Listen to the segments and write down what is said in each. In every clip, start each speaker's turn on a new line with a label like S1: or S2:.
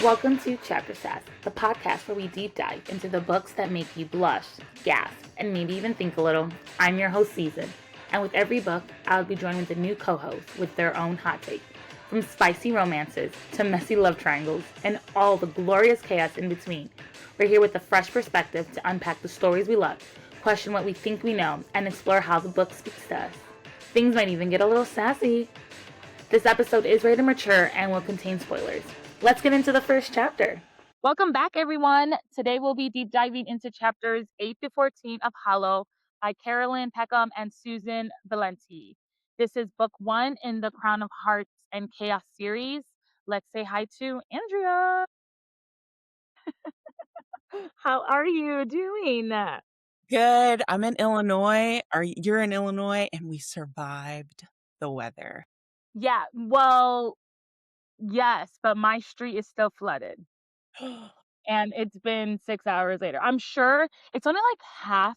S1: Welcome to Chapter Sass, the podcast where we deep dive into the books that make you blush, gasp, and maybe even think a little. I'm your host, Susanne, and with every book, I'll be joined with a new co-host with their own hot take. From spicy romances to messy love triangles and all the glorious chaos in between, we're here with a fresh perspective to unpack the stories we love, question what we think we know, and explore how the book speaks to us. Things might even get a little sassy. This episode is rated mature and will contain spoilers. Let's get into the first chapter. Welcome back, everyone. Today we'll be deep diving into chapters 8 to 14 of Hollow by Carolyn Peckham and Susanne Valenti. This is book 1 in the Crown of Hearts and Chaos series. Let's say hi to Andria. How are you doing?
S2: Good. I'm in Illinois. You're in Illinois, and we survived the weather.
S1: Yeah, well, yes, but my street is still flooded. And it's been 6 hours later. I'm sure it's only like half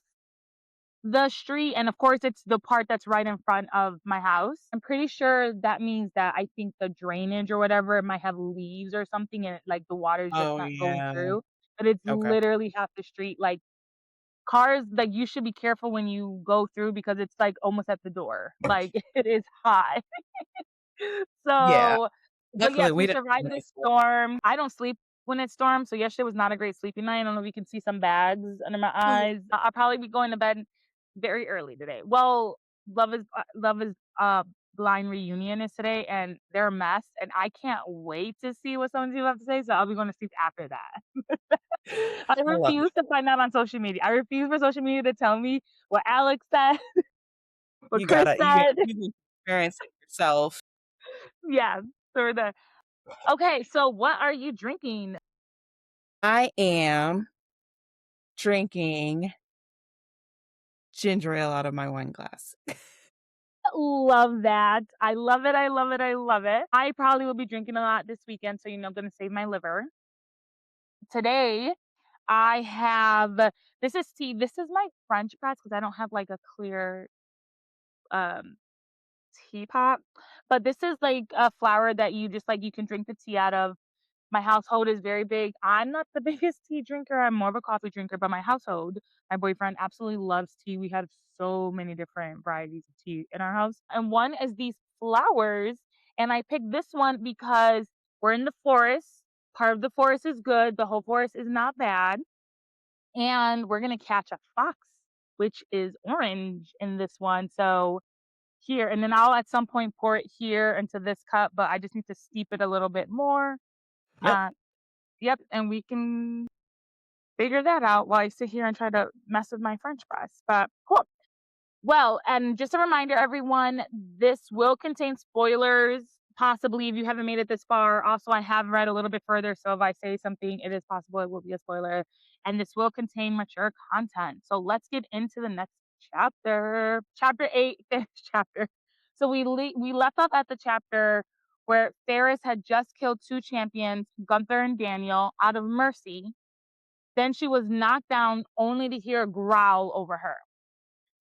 S1: the street, and of course, it's the part that's right in front of my house. I'm pretty sure that means that I think the drainage or whatever, it might have leaves or something, and like the water's just
S2: Oh
S1: not going
S2: yeah.
S1: through. But it's
S2: Okay.
S1: literally half the street. Like cars, like you should be careful when you go through because it's like almost at the door. Like it is high.
S2: Yeah.
S1: So, but
S2: Luckily,
S1: yes,
S2: we
S1: we
S2: didn't have
S1: survived
S2: any
S1: the storm. I don't sleep when it storms, so yesterday was not a great sleeping night. I don't know if you can see some bags under my eyes. I'll probably be going to bed very early today. Well, Love is Blind reunion is today, and they're a mess, and I can't wait to see what some of you have to say. So I'll be going to sleep after that. I
S2: I love
S1: refuse to find out on social media. I refuse for social media to tell me what Alex said, what
S2: you
S1: Chris
S2: gotta
S1: said.
S2: you need to experience it yourself.
S1: Yeah, so we're there. Okay, so what are you drinking?
S2: I am drinking ginger ale out of my wine glass.
S1: Love that. I love it. I love it. I love it. I probably will be drinking a lot this weekend, so I'm going to save my liver. Today, I have this is tea. This is my French press because I don't have like a clear um teapot. But this is like a flower that you just like you can drink the tea out of. My household is very big. I'm not the biggest tea drinker. I'm more of a coffee drinker, but my household, my boyfriend absolutely loves tea. We have so many different varieties of tea in our house. And one is these flowers. And I picked this one because we're in the forest. Part of the forest is good. The whole forest is not bad. And we're going to catch a fox, which is orange in this one. So here, and then I'll at some point pour it here into this cup, but I just need to steep it a little bit more.
S2: Yep.
S1: Yep, and we can figure that out while I sit here and try to mess with my French press. But cool. Well, and just a reminder, everyone, this will contain spoilers, possibly if you haven't made it this far. Also, I have read a little bit further, so if I say something, it is possible it will be a spoiler. And this will contain mature content. So let's get into the next chapter. Chapter 8, fifth chapter. So we left off at the chapter where Ferris had just killed 2 champions, Gunther and Daniel, out of mercy. Then she was knocked down only to hear a growl over her.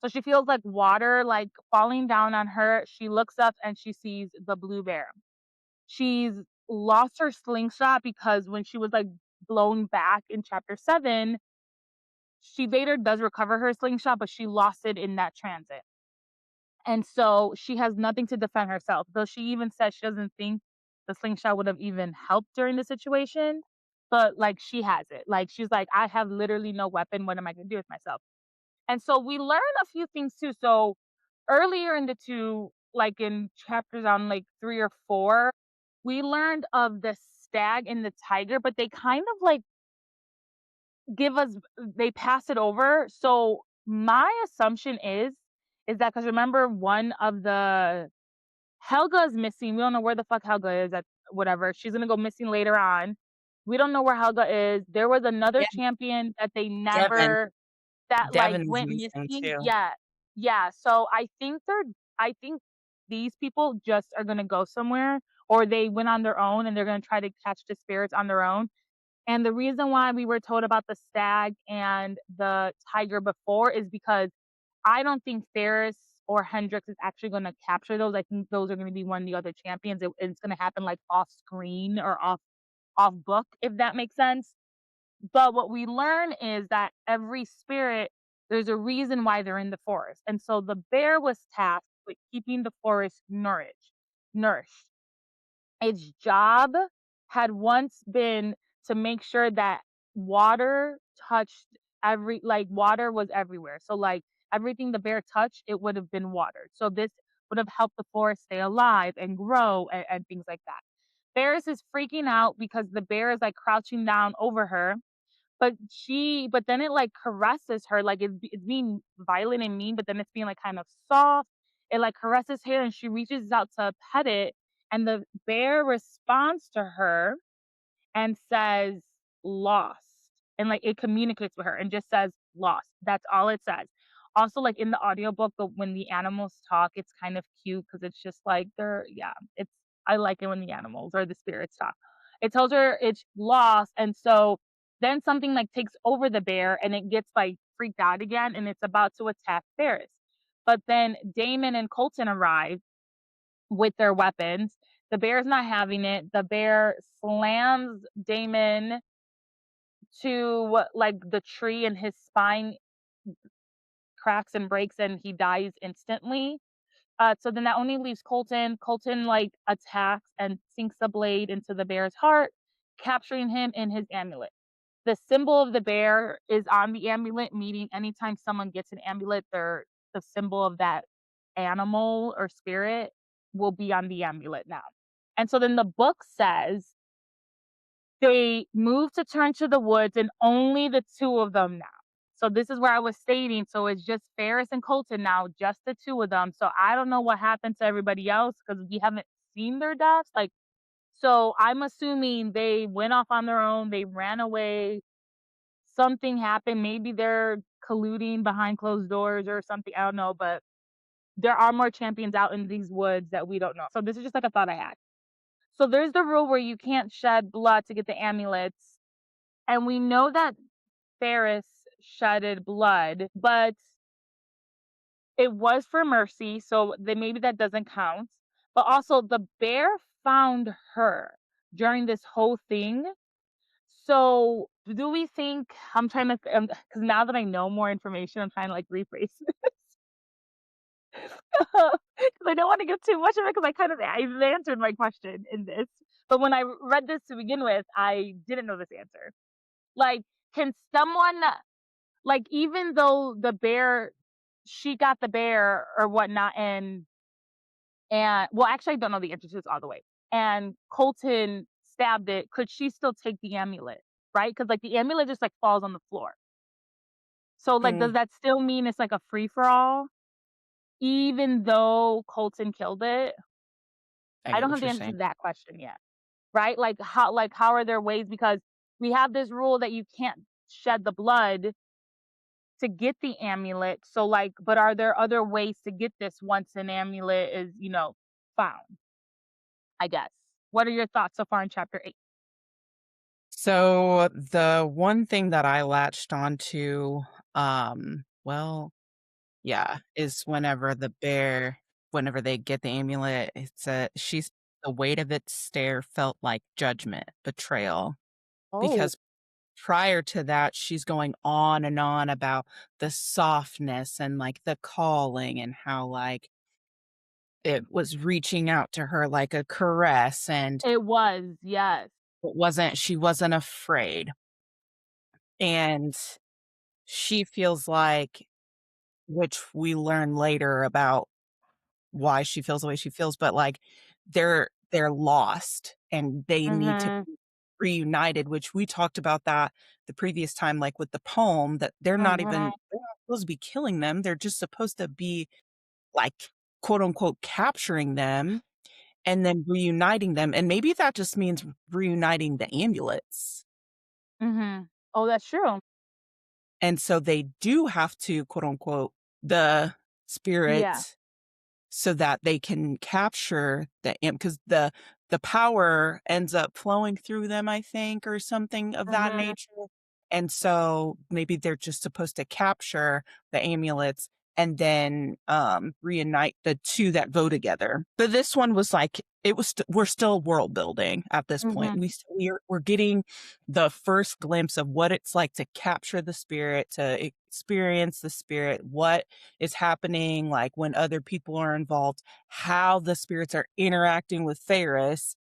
S1: So she feels like water like falling down on her. She looks up and she sees the blue bear. She's lost her slingshot because when she was like blown back in chapter 7, she later does recover her slingshot, but she lost it in that transit. And so she has nothing to defend herself. Though she even says she doesn't think the slingshot would have even helped during the situation. But like she has it. Like she's like, I have literally no weapon. What am I gonna do with myself? And so we learn a few things too. So earlier in the 2, like in chapters on like 3 or 4, we learned of the stag and the tiger, but they kind of like they pass it over. So my assumption is that because remember one of the Helga is missing. We don't know where the fuck Helga is at whatever. She's gonna go missing later on. We don't know where Helga is. There was another
S2: Yeah,
S1: champion that they
S2: Devin.
S1: never that like
S2: Devin is
S1: went
S2: missing
S1: missing.
S2: too.
S1: Yeah. Yeah. So I think these people just are gonna go somewhere or they went on their own and they're gonna try to catch the spirits on their own. And the reason why we were told about the stag and the tiger before is because I don't think Ferris or Hendrix is actually gonna capture those. I think those are gonna be one of the other champions. It's gonna happen like off screen or off book, if that makes sense. But what we learn is that every spirit, there's a reason why they're in the forest. And so the bear was tasked with keeping the forest nourished. Its job had once been to make sure that water touched water was everywhere. So like everything the bear touched, it would have been watered. So this would have helped the forest stay alive and grow and things like that. Ferris is freaking out because the bear is like crouching down over her, but then it like caresses her, like it's being violent and mean, but then it's being like kind of soft. It like caresses her and she reaches out to pet it, and the bear responds to her and says, "Lost." And, like, it communicates with her and just says, "Lost." That's all it says. Also, like, in the audiobook, when the animals talk, it's kind of cute because it's just like they're yeah, it's I like it when the animals or the spirits talk. It tells her it's lost, and so then something, like, takes over the bear, and it gets, like, freaked out again, and it's about to attack Ferris. But then Damon and Colton arrive with their weapons. The bear's not having it. The bear slams Damon to like the tree, and his spine cracks and breaks and he dies instantly. So then that only leaves Colton. Colton like attacks and sinks the blade into the bear's heart, capturing him in his amulet. The symbol of the bear is on the amulet, meaning anytime someone gets an amulet, the symbol of that animal or spirit will be on the amulet now. And so then the book says they move to turn to the woods and only the two of them now. So this is where I was stating. So it's just Ferris and Colton now, just the two of them. So I don't know what happened to everybody else because we haven't seen their deaths. Like, so I'm assuming they went off on their own, they ran away, something happened. Maybe they're colluding behind closed doors or something. I don't know, but there are more champions out in these woods that we don't know. So this is just like a thought I had. So there's the rule where you can't shed blood to get the amulets. And we know that Ferris shedded blood, but it was for mercy. So then maybe that doesn't count. But also, the bear found her during this whole thing. So do we think I'm trying to, because now that I know more information, I'm trying to like rephrase because I don't want to give too much of it because I've answered my question in this. But when I read this to begin with, I didn't know this answer. Like, can someone like even though the bear she got the bear or whatnot and well actually I don't know the answer to this all the way. And Colton stabbed it, could she still take the amulet? Right? Because like the amulet just like falls on the floor. So like does
S2: Mm,
S1: that still mean it's like a free for all? Even though Colton killed it?
S2: I
S1: I
S2: get
S1: don't have
S2: what
S1: the
S2: you're
S1: answer
S2: saying.
S1: to that question yet. Right? Like how are there ways because we have this rule that you can't shed the blood to get the amulet. So like, but are there other ways to get this once an amulet is, found? I guess. What are your thoughts so far in chapter 8?
S2: So the one thing that I latched onto, well, yeah, is whenever they get the amulet, she's the weight of its stare felt like judgment, betrayal.
S1: Oh,
S2: Because prior to that, she's going on and on about the softness and like the calling and how like it was reaching out to her like a caress and
S1: it was, yes.
S2: she wasn't afraid. And she feels like, which we learn later about why she feels the way she feels, but, like, they're lost and they need to
S1: Mhm.
S2: be reunited, which we talked about that the previous time, like, with the poem, that
S1: Mhm.
S2: they're not supposed to be killing them, they're just supposed to be, like, quote, unquote, "capturing" them and then reuniting them, and maybe that just means reuniting the amulets,
S1: Mhm. Oh, that's true.
S2: and so they do have to, quote, unquote, "the
S1: Yeah.
S2: spirit" so that they can capture the because the power ends up flowing through them, I think, or something of that
S1: Mhm.
S2: nature, and so maybe they're just supposed to capture the amulets and then, reunite the 2 that go together. But this one was like it was we're still world building at this point.
S1: Mhm.
S2: We're getting the first glimpse of what it's like to capture the spirit, to experience the spirit, what is happening, like, when other people are involved, how the spirits are interacting with Ferris.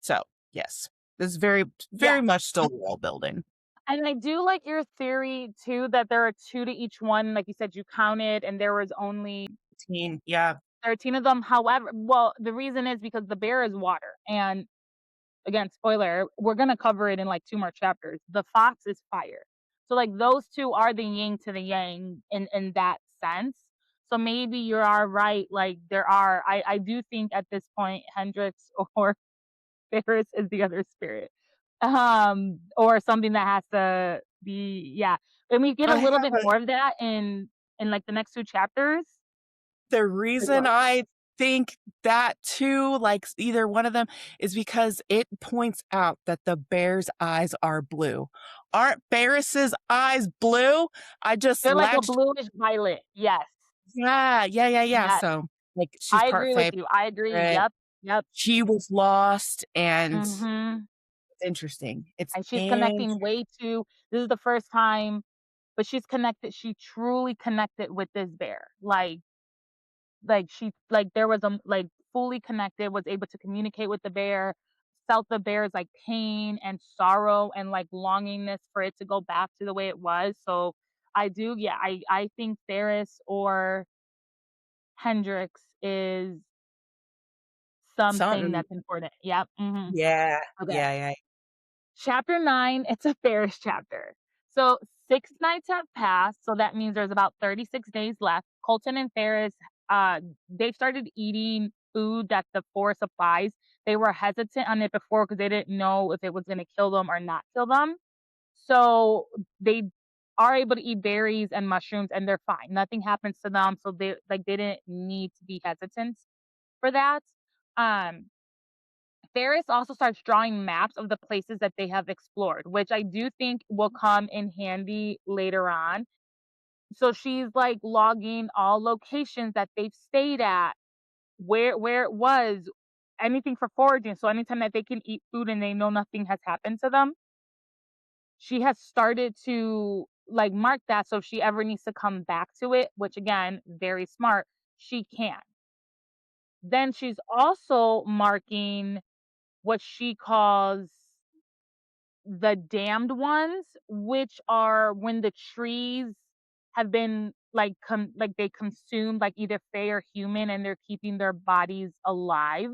S2: So, yes, this is very
S1: Yeah.
S2: much still world building.
S1: And I do like your theory too that there are 2 to each one, like you said, you counted and there was only
S2: Teen yeah.
S1: 13 of them. However, well, the reason is because the bear is water, and again, spoiler, we're gonna cover it in, like, 2 more chapters. The fox is fire. So, like, those 2 are the yin to the yang in that sense. So maybe you are right, like, there are I do think at this point, Hendrix or Ferris is the other spirit. Or something that has to be yeah. And we get a
S2: I
S1: little
S2: have
S1: bit more of that in, like, the next 2 chapters.
S2: the
S1: Like
S2: reason
S1: what?
S2: I think that too, like, either one of them, is because it points out that the bear's eyes are blue. Aren't Ferris's eyes blue? I just
S1: They're like a
S2: latched
S1: bluish violet. Yes.
S2: yeah,
S1: Yes.
S2: so, like, she's
S1: I
S2: part
S1: agree with
S2: fae,
S1: you. I agree.
S2: part
S1: Yep. Yep.
S2: she was lost, and it's
S1: Mhm.
S2: interesting. It's
S1: And she's
S2: in
S1: connecting way too this is the first time, but she's connected she truly connected with this bear. Like, she like, there was, like, fully connected, was able to communicate with the bear, felt the bear's, like, pain and sorrow and, like, longingness for it to go back to the way it was, so I do yeah, I think Ferris or Hendrix is something
S2: something.
S1: that's important. Yep, mhm.
S2: Yeah,
S1: Okay.
S2: yeah.
S1: Chapter 9, it's a Ferris chapter. So 6 nights have passed, so that means there's about 36 days left. Colton and Ferris, they started eating food that the forest supplies. They were hesitant on it before because they didn't know if it was gonna kill them or not kill them. So they are able to eat berries and mushrooms and they're fine. Nothing happens to them, so they didn't need to be hesitant for that. Um Ferris also starts drawing maps of the places that they have explored, which I do think will come in handy later on. So she's like logging all locations that they've stayed at, where it was, anything for foraging. So anytime that they can eat food and they know nothing has happened to them, she has started to like mark that. So if she ever needs to come back to it, which again, very smart, she can. Then she's also marking what she calls the damned ones, which are when the trees have been like like they consumed like either fae or human and they're keeping their bodies alive.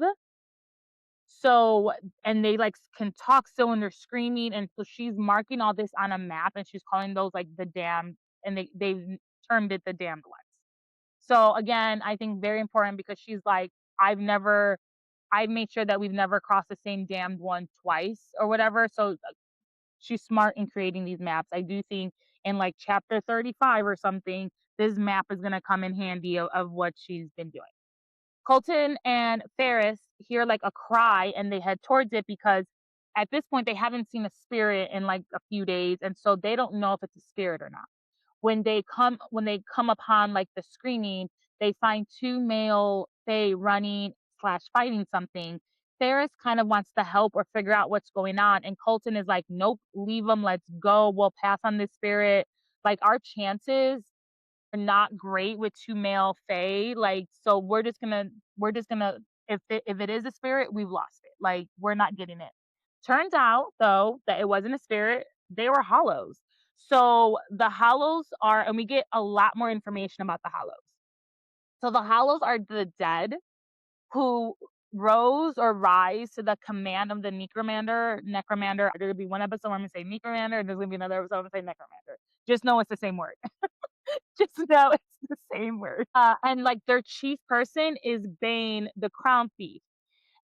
S1: So and they like can talk still and they're screaming and so she's marking all this on a map and she's calling those like the damned and they've termed it the damned ones. So again, I think very important because she's like I've made sure that we've never crossed the same damned one twice or whatever. So she's smart in creating these maps. I do think in like chapter 35 or something, this map is going to come in handy of what she's been doing. Colton and Ferris hear like a cry and they head towards it because at this point they haven't seen a spirit in like a few days and so they don't know if it's a spirit or not. When they come upon like the screening, they find 2 male fae running slash fighting something. Ferris kind of wants to help or figure out what's going on, and Colton is like, "Nope, leave them. Let's go. We'll pass on this spirit." Like our chances are not great with 2 male fae. Like, so we're just gonna if it is a spirit, we've lost it. Like, we're not getting it. Turns out though that it wasn't a spirit; they were hollows. So the hollows are, and we get a lot more information about the hollows. So the hollows are the dead who rose or rise to the command of the necromander. There's gonna be one episode where I'm gonna say necromander, and there's gonna be another episode I'm gonna say necromander. Just know it's the same word. Just know it's the same word. And like their chief person is Bane, the crown thief.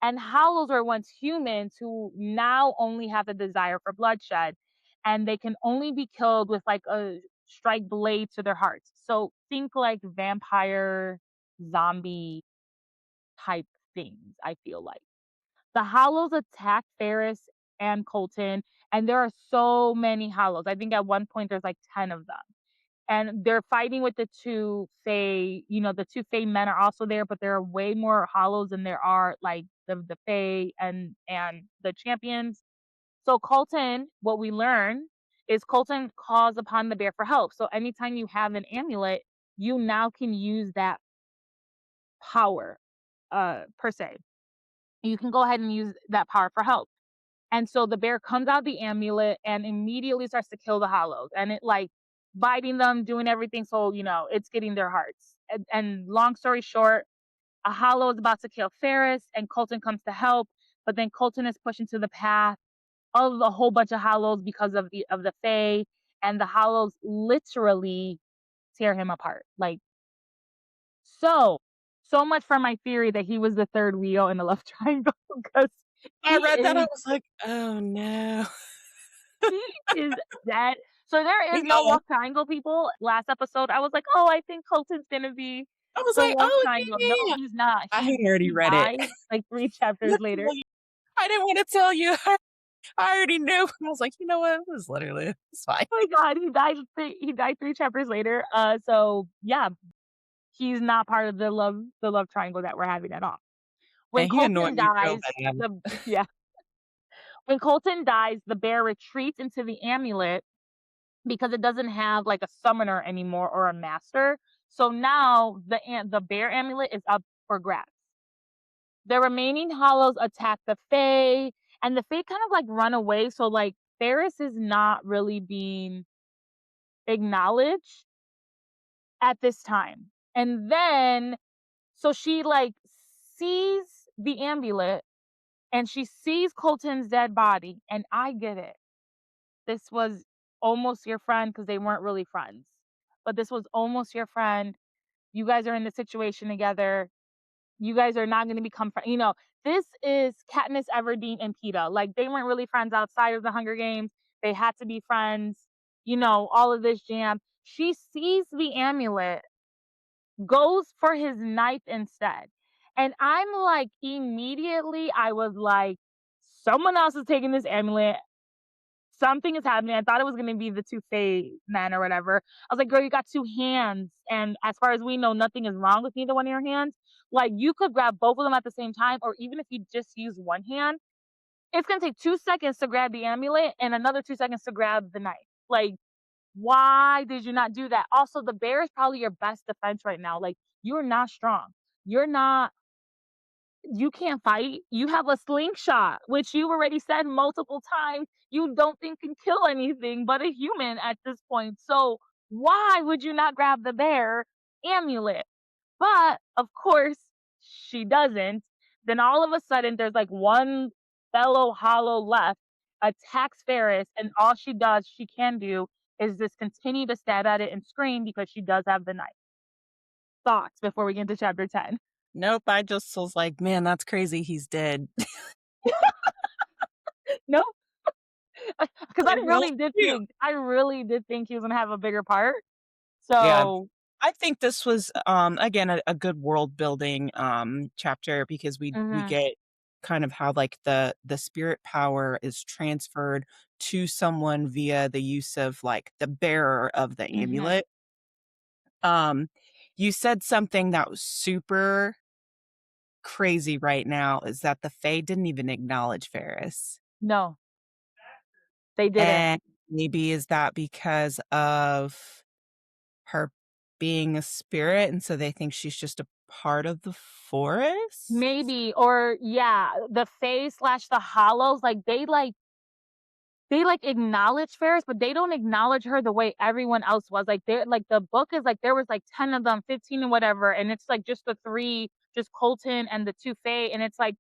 S1: And hollows were once humans who now only have a desire for bloodshed, and they can only be killed with like a strike blade to their hearts. So think like vampire, zombie type things, I feel like. The hollows attack Ferris and Colton, and there are so many hollows. I think at one point there's like 10 of them. and they're fighting with the two Fae. You know, the two Fae men are also there, but there are way more hollows than there are like the Fae and the champions. So Colton, what we learn is Colton calls upon the bear for help. So anytime you have an amulet, you now can use that power, per se. You can go ahead and use that power for help. And so the bear comes out the amulet and immediately starts to kill the hollows. And it like biting them, doing everything. So, it's getting their hearts. And long story short, a hollow is about to kill Ferris and Colton comes to help. But then Colton is pushed into the path of a whole bunch of hollows because of the Fae. And the hollows literally tear him apart. Like so, so much for my theory that he was the third wheel in the love triangle because
S2: I
S1: he
S2: read that, I
S1: is
S2: was like, "Oh, no."
S1: he is dead. So there is no
S2: Yeah.
S1: love triangle, people. Last episode, I was like, "Oh, I think Colton's gonna be
S2: I was
S1: the
S2: like,
S1: love
S2: "Oh,
S1: triangle."
S2: yeah,
S1: No,
S2: yeah, yeah."
S1: he's not.
S2: I
S1: He
S2: had already
S1: he
S2: read it.
S1: dies like 3 chapters later.
S2: Literally, I didn't wanna tell you. I already knew. I was like, "You know what? It was literally it's fine."
S1: Oh my god, he died 3 chapters later. So yeah, he's not part of the love triangle that we're having at all. When
S2: And he annoyed
S1: Colton
S2: me real
S1: dies,
S2: bad.
S1: the yeah, when Colton dies, the bear retreats into the amulet because it doesn't have like a summoner anymore or a master. So now the bear amulet is up for grabs. The remaining hollows attack the Fae, and the Fae kind of like run away. So like Ferris is not really being acknowledged at this time. And then so she like sees the amulet and she sees Colton's dead body, and I get it. This was almost your friend because they weren't really friends. But this was almost your friend. You guys are in the situation together. You guys are not going to become friends. This is Katniss Everdeen and Peeta. Like they weren't really friends outside of the Hunger Games. They had to be friends. All of this jam. She sees the amulet, goes for his knife instead. And I'm like, immediately, I was like, someone else is taking this amulet. Something is happening. I thought it was gonna be the two Fae men or whatever. I was like, "Girl, you got 2 hands, and as far as we know, nothing is wrong with neither one of your hands. Like, you could grab both of them at the same time, or even if you just use one hand, it's gonna take 2 seconds to grab the amulet and another 2 seconds to grab the knife. Like, why did you not do that? Also, the bear is probably your best defense right now. Like, you're not strong. You're not you can't fight. You have a slingshot, which you already said multiple times you don't think can kill anything but a human at this point. So why would you not grab the bear amulet? But of course, she doesn't. Then all of a sudden, there's like one fellow hollow left, attacks Ferris, and all she can do is just continue to stab at it and scream because she does have the knife. Thoughts before we get into chapter 10?
S2: Nope, I just was like, "Man, that's crazy, he's dead."
S1: No, because I
S2: Like, "Well,
S1: really did
S2: shoot."
S1: think he was gonna have a bigger part.
S2: Yeah.
S1: So
S2: I think this was, again, a good world building, chapter because we
S1: mhm,
S2: get kind of how, like, the spirit power is transferred to someone via the use of, like, the bearer of the
S1: mhm.
S2: amulet. Um, you said something that was super crazy right now is that the Fae didn't even acknowledge Ferris.
S1: No, they didn't.
S2: And maybe is that because of her being a spirit, and so they think she's just a part of the forest?
S1: Maybe, or yeah, the Fae slash the Hollows, like they acknowledge Ferris, but they don't acknowledge her the way everyone else was. Like they're like the book is like there was like 10 of them, 15 or whatever, and it's like just the three, just Colton and the two Fae, and it's like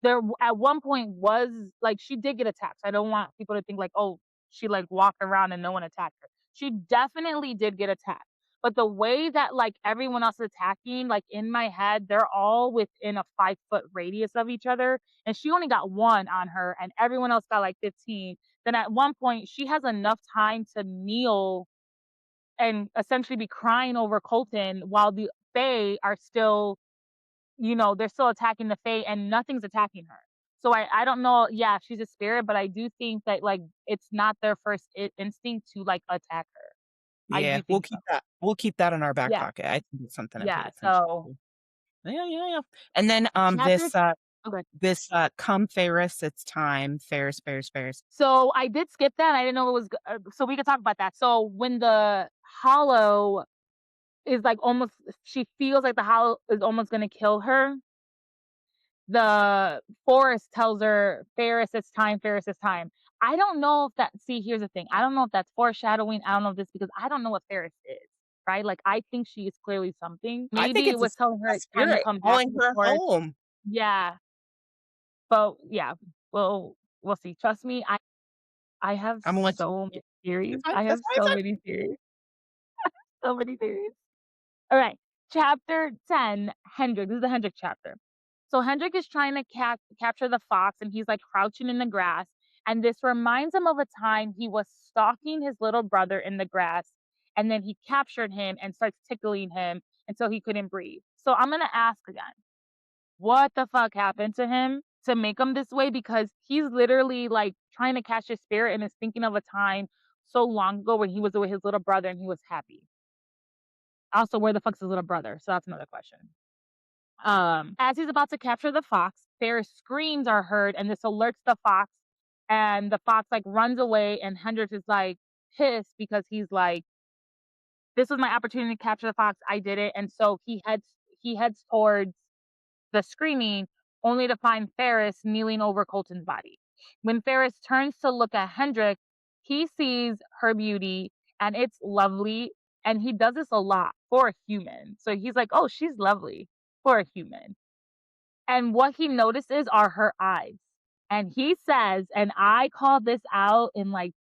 S1: there at one point was like she did get attacked. I don't want people to think like, oh, she like walked around and no one attacked her. She definitely did get attacked. But the way that like everyone else is attacking, like in my head, they're all within a 5 foot radius of each other and she only got one on her and everyone else got like 15. Then at one point she has enough time to kneel and essentially be crying over Colton while the Fae are still, they're still attacking the Fae and nothing's attacking her. So I don't know, yeah, she's a spirit, but I do think that like it's not their first instinct to like attack her. I
S2: Yeah,
S1: do think so.
S2: we'll keep that in our back
S1: Yeah,
S2: pocket. I think it's something to pay
S1: yeah,
S2: attention
S1: so
S2: to. Yeah, yeah, yeah. And then,
S1: chapter okay.
S2: come Ferris, it's time. Ferris, Ferris, Ferris.
S1: So I did skip that, I didn't know it was g so we could talk about that. So when the hollow is, like, almost she feels like the hollow is almost gonna kill her, the forest tells her, "Ferris, it's time, Ferris, it's time." I don't know if that see, here's the thing, I don't know if that's foreshadowing, I don't know if this because I don't know what Ferris is, right? Like, I think she is clearly something.
S2: I think
S1: Maybe it
S2: it's
S1: was telling her
S2: a
S1: it's time to
S2: spirit
S1: come back
S2: calling
S1: to the
S2: her
S1: forest.
S2: home.
S1: Yeah, but yeah, we'll see. Trust me, I have
S2: Imma let you
S1: so many theories.
S2: it's fine,
S1: I
S2: that's
S1: have
S2: fine, it's
S1: so
S2: fine.
S1: many theories, so many theories. All right, chapter 10, Hendrik. This is the Hendrik chapter. So Hendrik is trying to capture the fox, and he's like crouching in the grass. And this reminds him of a time he was stalking his little brother in the grass, and then he captured him and starts tickling him until he couldn't breathe. So I'm gonna ask again, what the fuck happened to him to make him this way? Because he's literally like trying to catch his spirit and is thinking of a time so long ago when he was with his little brother and he was happy. Also, where the fuck's his little brother? So that's another question. As he's about to capture the fox, Ferris screams are heard, and this alerts the fox, and the fox like runs away, and Hendrix is like pissed because he's like, "This was my opportunity to capture the fox. I did it," and so he heads towards the screaming, only to find Ferris kneeling over Colton's body. When Ferris turns to look at Hendrik, he sees her beauty, and it's lovely. And he does this a lot for a human. So he's like, oh, she's lovely for a human. And what he notices are her eyes. And he says, and I called this out in like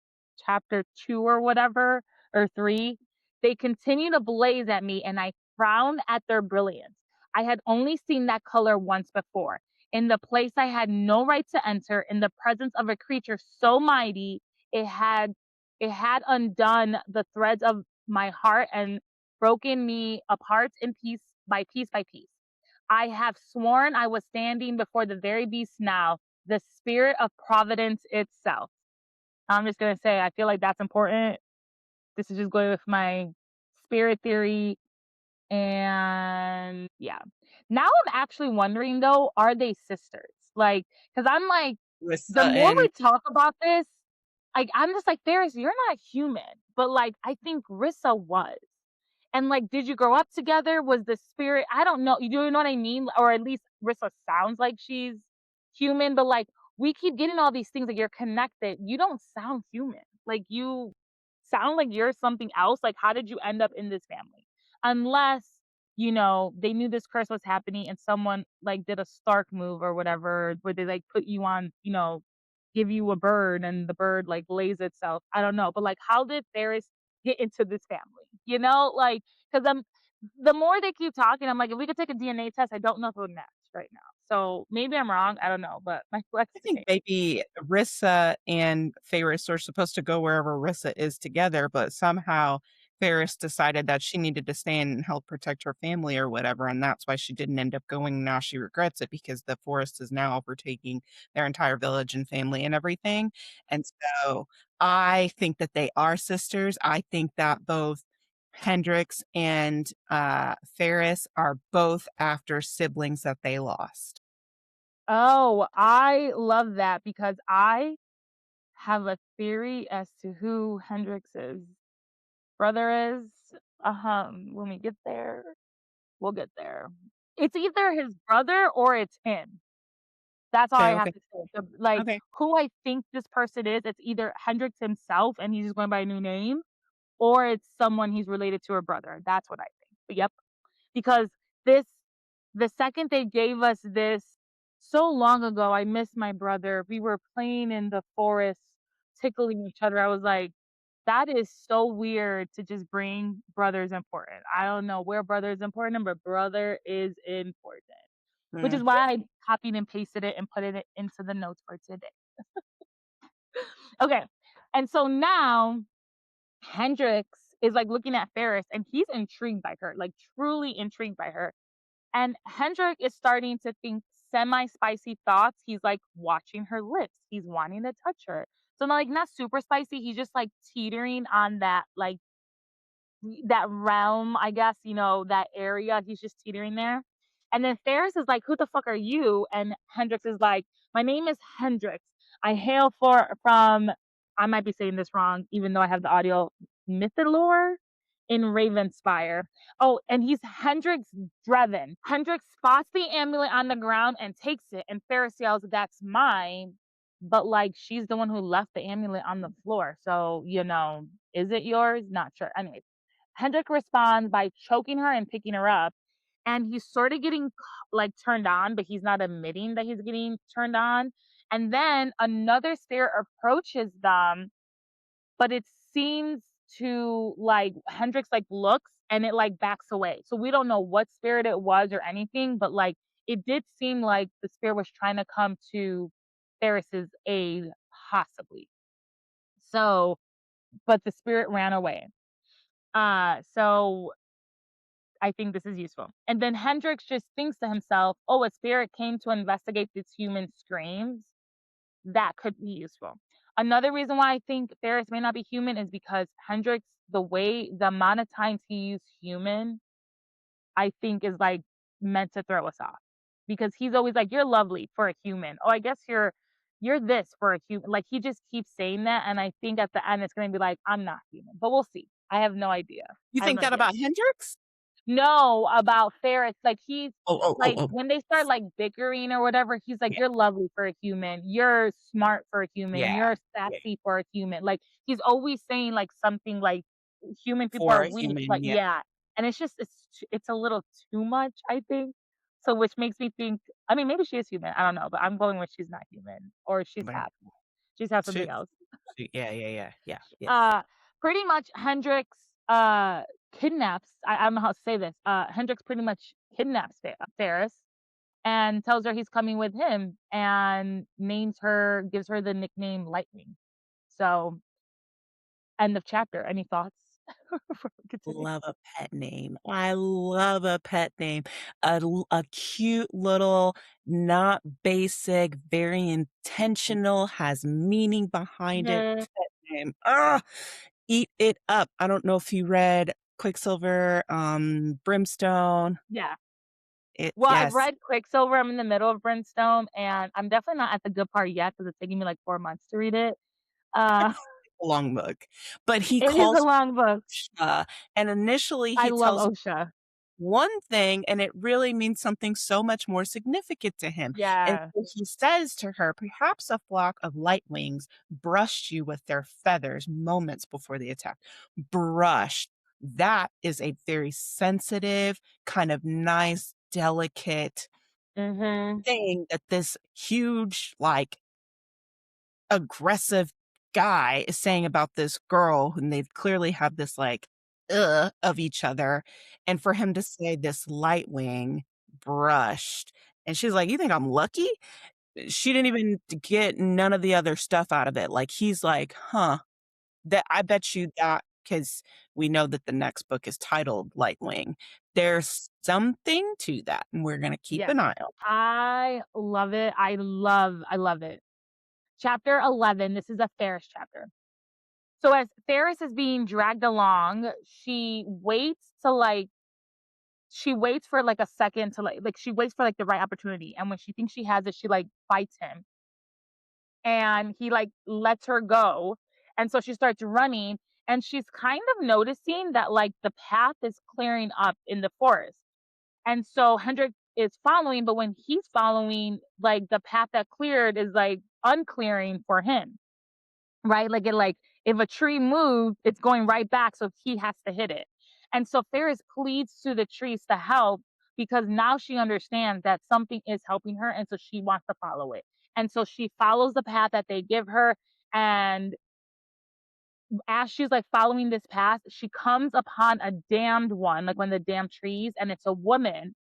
S1: chapter 2 or whatever, or 3, they continue to blaze at me, and I frowned at their brilliance. I had only seen that color once before, in the place I had no right to enter, in the presence of a creature so mighty, it had it had undone the threads of my heart and broken me apart in piece by piece by piece. I have sworn I was standing before the very beast now, the spirit of providence itself. I'm just gonna say I feel like that's important. This is just going with my spirit theory, and yeah. Now I'm actually wondering though, are they sisters? Like, because I'm like, the
S2: Rissa
S1: more we
S2: and
S1: talk about this, like I'm just like, Ferris, you're not human. But like I think Rissa was. And, like, did you grow up together? Was the spirit I don't know, you know what I mean? Or at least Rissa sounds like she's human, but, like, we keep getting all these things, like, you're connected. You don't sound human. Like, you sound like you're something else. Like, how did you end up in this family? Unless, they knew this curse was happening and someone, like, did a Stark move or whatever, where they, like, put you on, give you a bird and the bird, like, lays itself. I don't know. But, like, how did Ferris get into this family? Like, 'cause the more they keep talking, I'm like, if we could take a DNA test, I don't know if it would match right now. So maybe I'm wrong, I don't know, but my flex
S2: I
S1: is
S2: think
S1: saying
S2: maybe Rissa and Ferris are supposed to go wherever Rissa is together, but somehow Ferris decided that she needed to stay and help protect her family or whatever, and that's why she didn't end up going. Now she regrets it because the forest is now overtaking their entire village and family and everything. And so I think that they are sisters. I think that both Hendrix and Ferris are both after siblings that they lost.
S1: Oh, I love that because I have a theory as to who Hendrix's brother is. When we get there, we'll get there. It's either his brother or it's him. That's all I
S2: Okay,
S1: have
S2: okay,
S1: to say. Like,
S2: okay.
S1: who I think this person is, it's either Hendrix himself and he's just going by a new name, or it's someone he's related to her brother. That's what I think. But yep, because this the second they gave us this so long ago, I miss my brother. We were playing in the forest, tickling each other. I was like, that is so weird to just bring brothers important. I don't know where brother is important, but brother is important. Which
S2: Mm.
S1: is why I copied and pasted it and put it into the notes for today. Okay. And so now Hendrix is like looking at Ferris and he's intrigued by her, like truly intrigued by her. And Hendrik is starting to think semi-spicy thoughts. He's like watching her lips. He's wanting to touch her. So like not super spicy. He's just like teetering on that like that realm, I guess, that area. He's just teetering there. And then Ferris is like, "Who the fuck are you?" And Hendrix is like, "My name is Hendrix. I hail from I might be saying this wrong, even though I have the audio Mythalore in Ravenspire." Oh, and he's Hendrix Drevin. Hendrix spots the amulet on the ground and takes it, and Ferris yells, "That's mine." But like she's the one who left the amulet on the floor. So, is it yours? Not sure. Anyways, Hendrik responds by choking her and picking her up. And he's sort of getting like turned on, but he's not admitting that he's getting turned on. And then another spirit approaches them, but it seems to like Hendrix like looks and it like backs away. So we don't know what spirit it was or anything, but like it did seem like the spirit was trying to come to Ferris's aid, possibly. So, but the spirit ran away. So I think this is useful. And then Hendrix just thinks to himself, "Oh, a spirit came to investigate this human screams." That could be useful. Another reason why I think Ferris may not be human is because Hendrix, the amount of times he used human, I think is like meant to throw us off. Because he's always like, "You're lovely for a human. Oh, I guess you're this for a human." Like he just keeps saying that. And I think at the end it's gonna be like, "I'm not human." But we'll see. I have no idea.
S2: You
S1: I have
S2: think
S1: no
S2: that
S1: idea.
S2: about Hendrix?
S1: No, about Ferris, like, he's
S2: Oh, oh, oh,
S1: like,
S2: oh.
S1: when they start, like, bickering or whatever, he's like,
S2: Yeah,
S1: "You're lovely for a human. You're smart for a human.
S2: yeah,
S1: You're
S2: yeah.
S1: sassy for a human." Like, he's always saying, like, something like, "Human people
S2: For
S1: are
S2: a
S1: weak,"
S2: human,
S1: but
S2: yeah.
S1: yeah, and it's a little too much, I think, so which makes me think I mean, maybe she is human, I don't know, but I'm going with she's not human, or
S2: Right.
S1: she's half
S2: She
S1: something else.
S2: yeah, yeah, yeah, yeah, yes.
S1: Uh, Pretty much Hendrix, kidnaps I don't know how to say this, Hendrix pretty much kidnaps Ferris and tells her he's coming with him and gives her the nickname Lightning. So, end of chapter. Any thoughts before we continue?
S2: Love a pet name. I love a pet name. A cute little, not basic, very intentional, has meaning behind it
S1: Mhm.
S2: pet name. Ah, eat it up. I don't know if you read Quicksilver, Brimstone.
S1: Yeah.
S2: It
S1: Well, I've
S2: yes,
S1: read Quicksilver, I'm in the middle of Brimstone, and I'm definitely not at the good part yet because it's taking me, like, 4 months to read it. Uh,
S2: a long book. But he
S1: it is a
S2: calls
S1: long book.
S2: and initially
S1: I
S2: he
S1: love
S2: tells
S1: OSHA.
S2: one thing, and it really means something so much more significant to him. And
S1: Yeah.
S2: so he says to her, "Perhaps a flock of light wings brushed you with their feathers moments before the attack." Brushed. That is a very sensitive, kind of nice, delicate
S1: Mhm.
S2: thing that this huge, like, aggressive guy is saying about this girl, and they clearly have this, like, of each other, and for him to say this light wing brushed, and she's like, "You think I'm lucky?" She didn't even get none of the other stuff out of it, like, he's like, "Huh, that I bet you that because we know that the next book is titled Lightwing. There's something to that, and we're gonna keep
S1: Yes.
S2: an eye on."
S1: I love it. I love it. Chapter 11, this is a Ferris chapter. So as Ferris is being dragged along, she waits for like a second to she waits for like the right opportunity. And when she thinks she has it, she like bites him and he like lets her go. And so she starts running and she's kind of noticing that like the path is clearing up in the forest. And so Hendrik is following, but when he's following, like the path that cleared is like unclearing for him, right? Like if a tree moves, it's going right back, so he has to hit it. And so Ferris pleads to the trees to help because now she understands that something is helping her, and so she wants to follow it. And so she follows the path that they give her, and as she's like following this path, she comes upon a damned one, like one of the damned trees, and it's a woman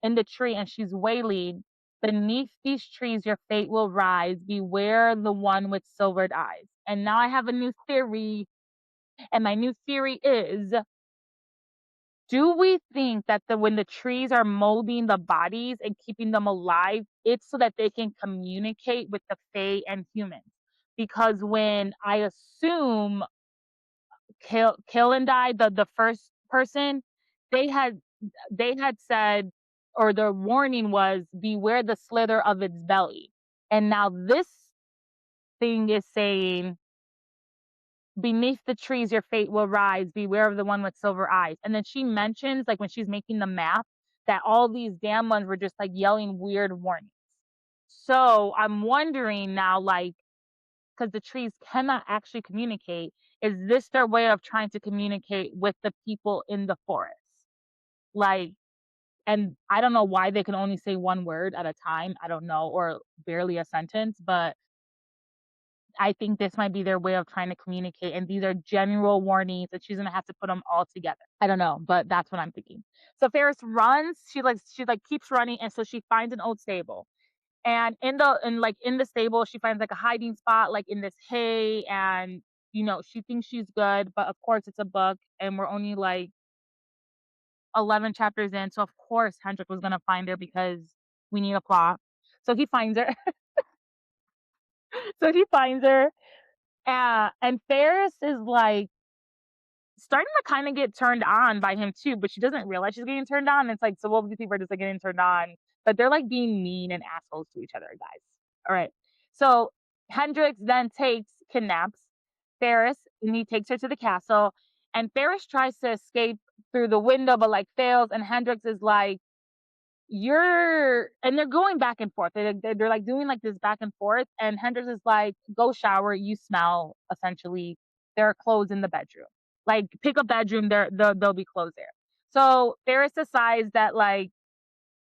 S1: in the tree, and she's wailing, "Beneath these trees, your fate will rise. Beware the one with silvered eyes." And now I have a new theory, and my new theory is: do we think that when the trees are molding the bodies and keeping them alive, it's so that they can communicate with the Fae and humans? Because when I assume Kill and Die, the first person, they had they had said, or the warning was, beware the slither of its belly. And now this thing is saying, beneath the trees your fate will rise, beware of the one with silver eyes. And then she mentions, like when she's making the map, that all these damn ones were just like yelling weird warnings. So I'm wondering now, like, because the trees cannot actually communicate, is this their way of trying to communicate with the people in the forest? Like, and I don't know why they can only say one word at a time. I don't know, or barely a sentence, but I think this might be their way of trying to communicate. And these are general warnings that she's gonna have to put them all together. I don't know, but that's what I'm thinking. So Ferris runs. She keeps running, and so she finds an old stable. And in the stable, she finds like a hiding spot, like in this hay, and she thinks she's good, but of course it's a book, and we're only like 11 chapters in, so of course Hendrik was gonna find her because we need a plot. So he finds her. So he finds her, and Ferris is like starting to kind of get turned on by him too, but she doesn't realize she's getting turned on. It's like, so what would you think we're just like getting turned on? But they're like being mean and assholes to each other, guys. All right. So Hendrix then kidnaps Ferris, and he takes her to the castle. And Ferris tries to escape through the window, but like fails. And Hendrix is like, and they're going back and forth. They're like doing like this back and forth. And Hendrix is like, go shower, you smell, essentially. There are clothes in the bedroom. Like, pick a bedroom, there'll be clothes there. So Ferris decides that like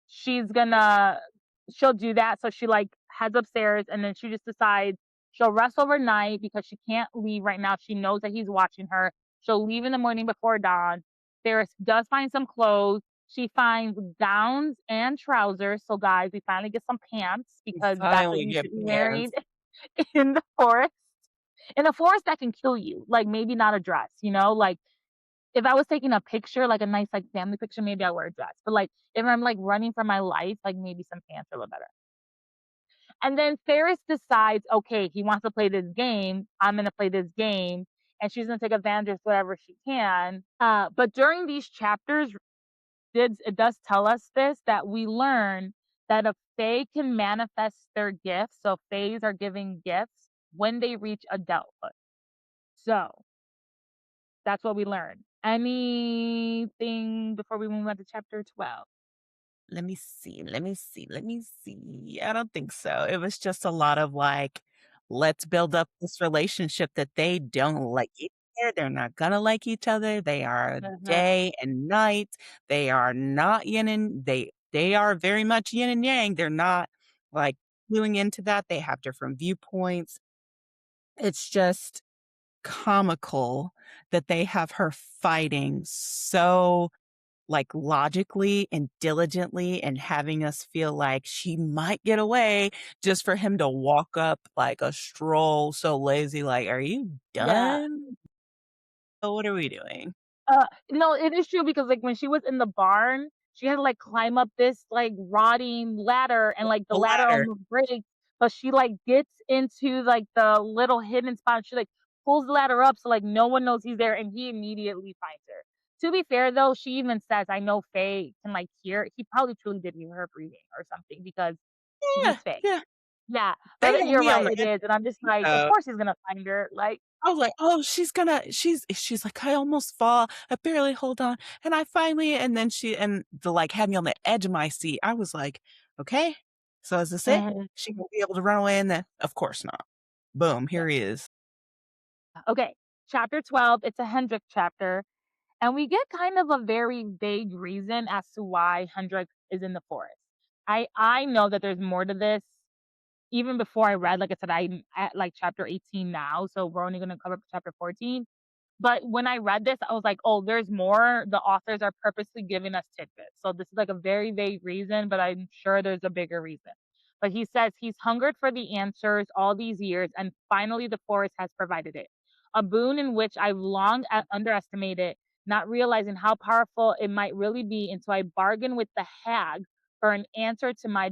S1: she's gonna she'll do that. So she like heads upstairs, and then she just decides she'll rest overnight because she can't leave right now. She knows that he's watching her. She'll leave in the morning before dawn. Ferris does find some clothes. She finds gowns and trousers. So guys, we finally get some pants
S2: We
S1: because that's what
S2: finally
S1: you
S2: get
S1: should be wearing
S2: pants.
S1: in the forest. In a forest that can kill you. Like maybe not a dress, like if I was taking a picture, like a nice like family picture, maybe I wear a dress. But like if I'm like running for my life, like maybe some pants are a little better. And then Ferris decides, okay, he wants to play this game. I'm gonna play this game, and she's gonna take advantage of whatever she can. But during these chapters, it does tell us this, that we learn that a fae can manifest their gifts. So fays are giving gifts when they reach adulthood. So that's what we learn. Anything before we move on to chapter 12?
S2: Let me see, let me see, let me see. I don't think so. It was just a lot of like, let's build up this relationship that they don't like each other. They're not gonna like each other. They are
S1: Mhm.
S2: day and night. They are not yin and they are very much yin and yang. They're not like doing into that. They have different viewpoints. It's just comical that they have her fighting so like, logically and diligently and having us feel like she might get away just for him to walk up like a stroll so lazy, like, "Are you
S1: Yeah.
S2: done? So what are we doing?"
S1: No, it is true because, like, when she was in the barn, she had to, like, climb up this, like, rotting ladder, and, like, the
S2: The
S1: ladder
S2: ladder.
S1: almost breaks, but she, like, gets into, like, the little hidden spot, and she, like, pulls the ladder up so, like, no one knows he's there, and he immediately finds her. To be fair, though, she even says, "I know Faye can, like, hear." He probably truly did hear her breathing or something because
S2: Yeah,
S1: he's Faye.
S2: yeah.
S1: Yeah,
S2: They
S1: but
S2: had
S1: you're
S2: me on
S1: right,
S2: the
S1: it
S2: edge
S1: is, and I'm just like, "Of
S2: uh,
S1: course he's gonna find her," like.
S2: I was like, "Oh, she's like, I almost fall. I barely hold on, and I finally," and then like, had me on the edge of my seat. I was like, "Okay, so is this it?
S1: Mhm.
S2: She gonna be able to run away?" And then, of course not. Boom,
S1: Yeah.
S2: here he is.
S1: Okay, chapter 12, it's a Hendrik chapter. And we get kind of a very vague reason as to why Hendrik is in the forest. I know that there's more to this. Even before I read, like I said, I'm at like chapter 18 now, so we're only gonna cover chapter 14. But when I read this, I was like, "Oh, there's more. The authors are purposely giving us tidbits." So this is like a very vague reason, but I'm sure there's a bigger reason. But he says he's hungered for the answers all these years, and finally the forest has provided it. A boon in which I've long underestimated, not realizing how powerful it might really be until I bargained with the hag for an answer to my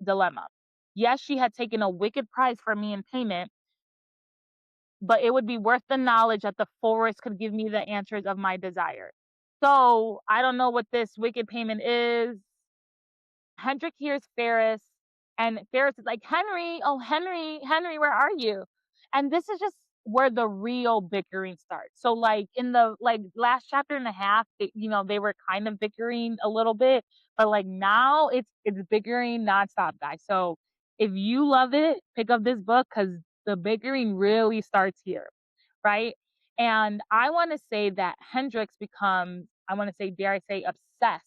S1: dilemma. Yes, she had taken a wicked price for me in payment, but it would be worth the knowledge that the forest could give me the answers of my desire. So I don't know what this wicked payment is. Hendrik hears Ferris, and Ferris is like, Henry, oh, Henry, Henry, where are you? And this is just where the real bickering starts. So, like, in the like last chapter and a half, they were kind of bickering a little bit, but like now it's bickering nonstop, guys. So if you love it, pick up this book because the bickering really starts here, right? And I want to say that Hendrix becomes, I want to say, dare I say, obsessed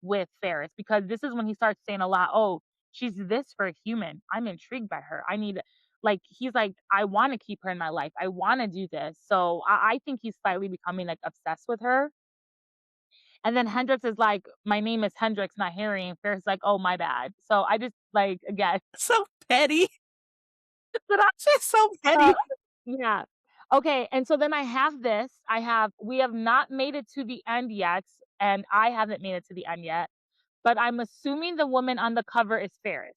S1: with Ferris because this is when he starts saying a lot. Oh, she's this for a human. I'm intrigued by her. I need, like, he's like, I want to keep her in my life. I want to do this. So I think he's slightly becoming like obsessed with her. And then Hendrix is like, my name is Hendrix, not Harry. And Ferris is like, oh, my bad. So I just like, again,
S2: So petty.
S1: but I,
S2: She's so
S1: uh,
S2: petty.
S1: yeah. Okay. And so then I have this. We have not made it to the end yet. And I haven't made it to the end yet, but I'm assuming the woman on the cover is Ferris.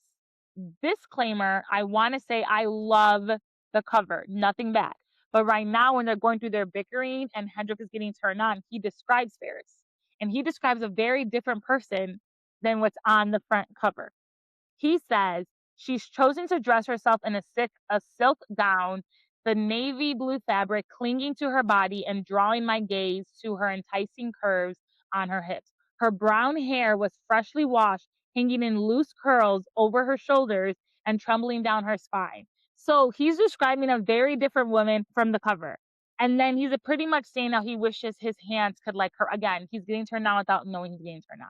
S1: Disclaimer, I want to say I love the cover, nothing bad. But right now, when they're going through their bickering and Hendrik is getting turned on, he describes Ferris. And he describes a very different person than what's on the front cover. He says she's chosen to dress herself in a silk gown, the navy blue fabric clinging to her body and drawing my gaze to her enticing curves on her hips. Her brown hair was freshly washed, hanging in loose curls over her shoulders and trembling down her spine. So he's describing a very different woman from the cover. And then he's pretty much saying how he wishes his hands could like her. Again, he's getting turned on without knowing he's getting turned on.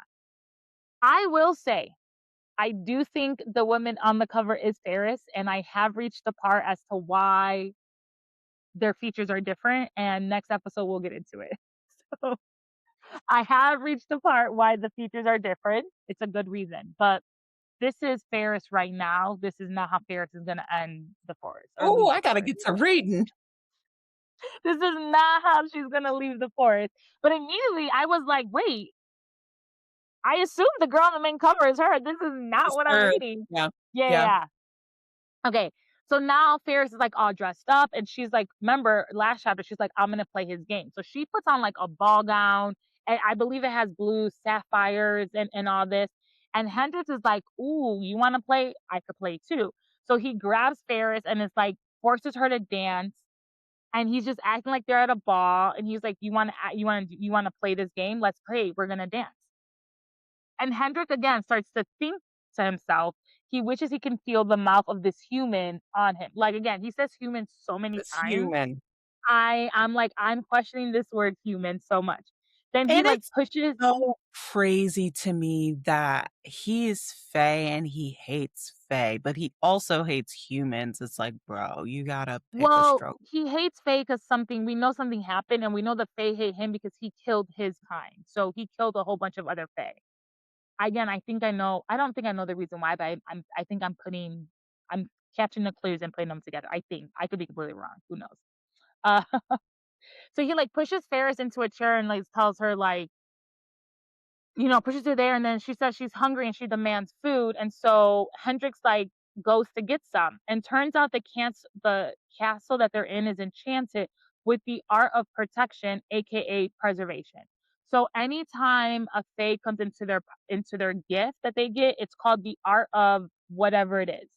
S1: I will say I do think the woman on the cover is Ferris, and I have reached the part as to why their features are different, and next episode we'll get into it. So I have reached the part why the features are different. It's a good reason, but this is Ferris right now. This is not how Ferris is gonna end the forest or
S2: Oh,
S1: leave
S2: I
S1: the
S2: gotta
S1: forest.
S2: get to reading.
S1: This is not how she's gonna leave the forest. But immediately I was like, wait, I assume the girl on the main cover is her. This is not
S2: It's
S1: what I'm
S2: her.
S1: reading.
S2: Yeah.
S1: Yeah, yeah,
S2: Yeah.
S1: yeah. Okay. So now Ferris is like all dressed up and she's like, remember last chapter, she's like, I'm gonna play his game. So she puts on like a ball gown and I believe it has blue sapphires and all this. And Hendrix is like, ooh, you wanna play? I could play too. So he grabs Ferris and is like forces her to dance. And he's just acting like they're at a ball. And he's like, you wanna play this game? Let's play. We're gonna dance. And Hendrik again starts to think to himself, he wishes he can feel the mouth of this human on him. Like again, he says human so many
S2: This
S1: times.
S2: human.
S1: I'm like, I'm questioning this word human so much. Then he
S2: And
S1: like
S2: it's
S1: pushes.
S2: so crazy to me that he is Fae and he hates Fae, but he also hates humans. It's like, bro, you gotta pick a
S1: Well,
S2: stroke.
S1: he hates Faye because we know something happened, and we know that Faye hate him because he killed his kind. So he killed a whole bunch of other Fae. Again, I think I know. I don't think I know the reason why, but I think I'm catching the clues and putting them together. I think I could be completely wrong. Who knows? Uh, so he like pushes Ferris into a chair and like tells her like, pushes her there, and then she says she's hungry and she demands food, and so Hendrix like goes to get some, and turns out the castle that they're in is enchanted with the art of protection, aka preservation. So anytime a fae comes into their gift that they get, it's called the art of whatever it is.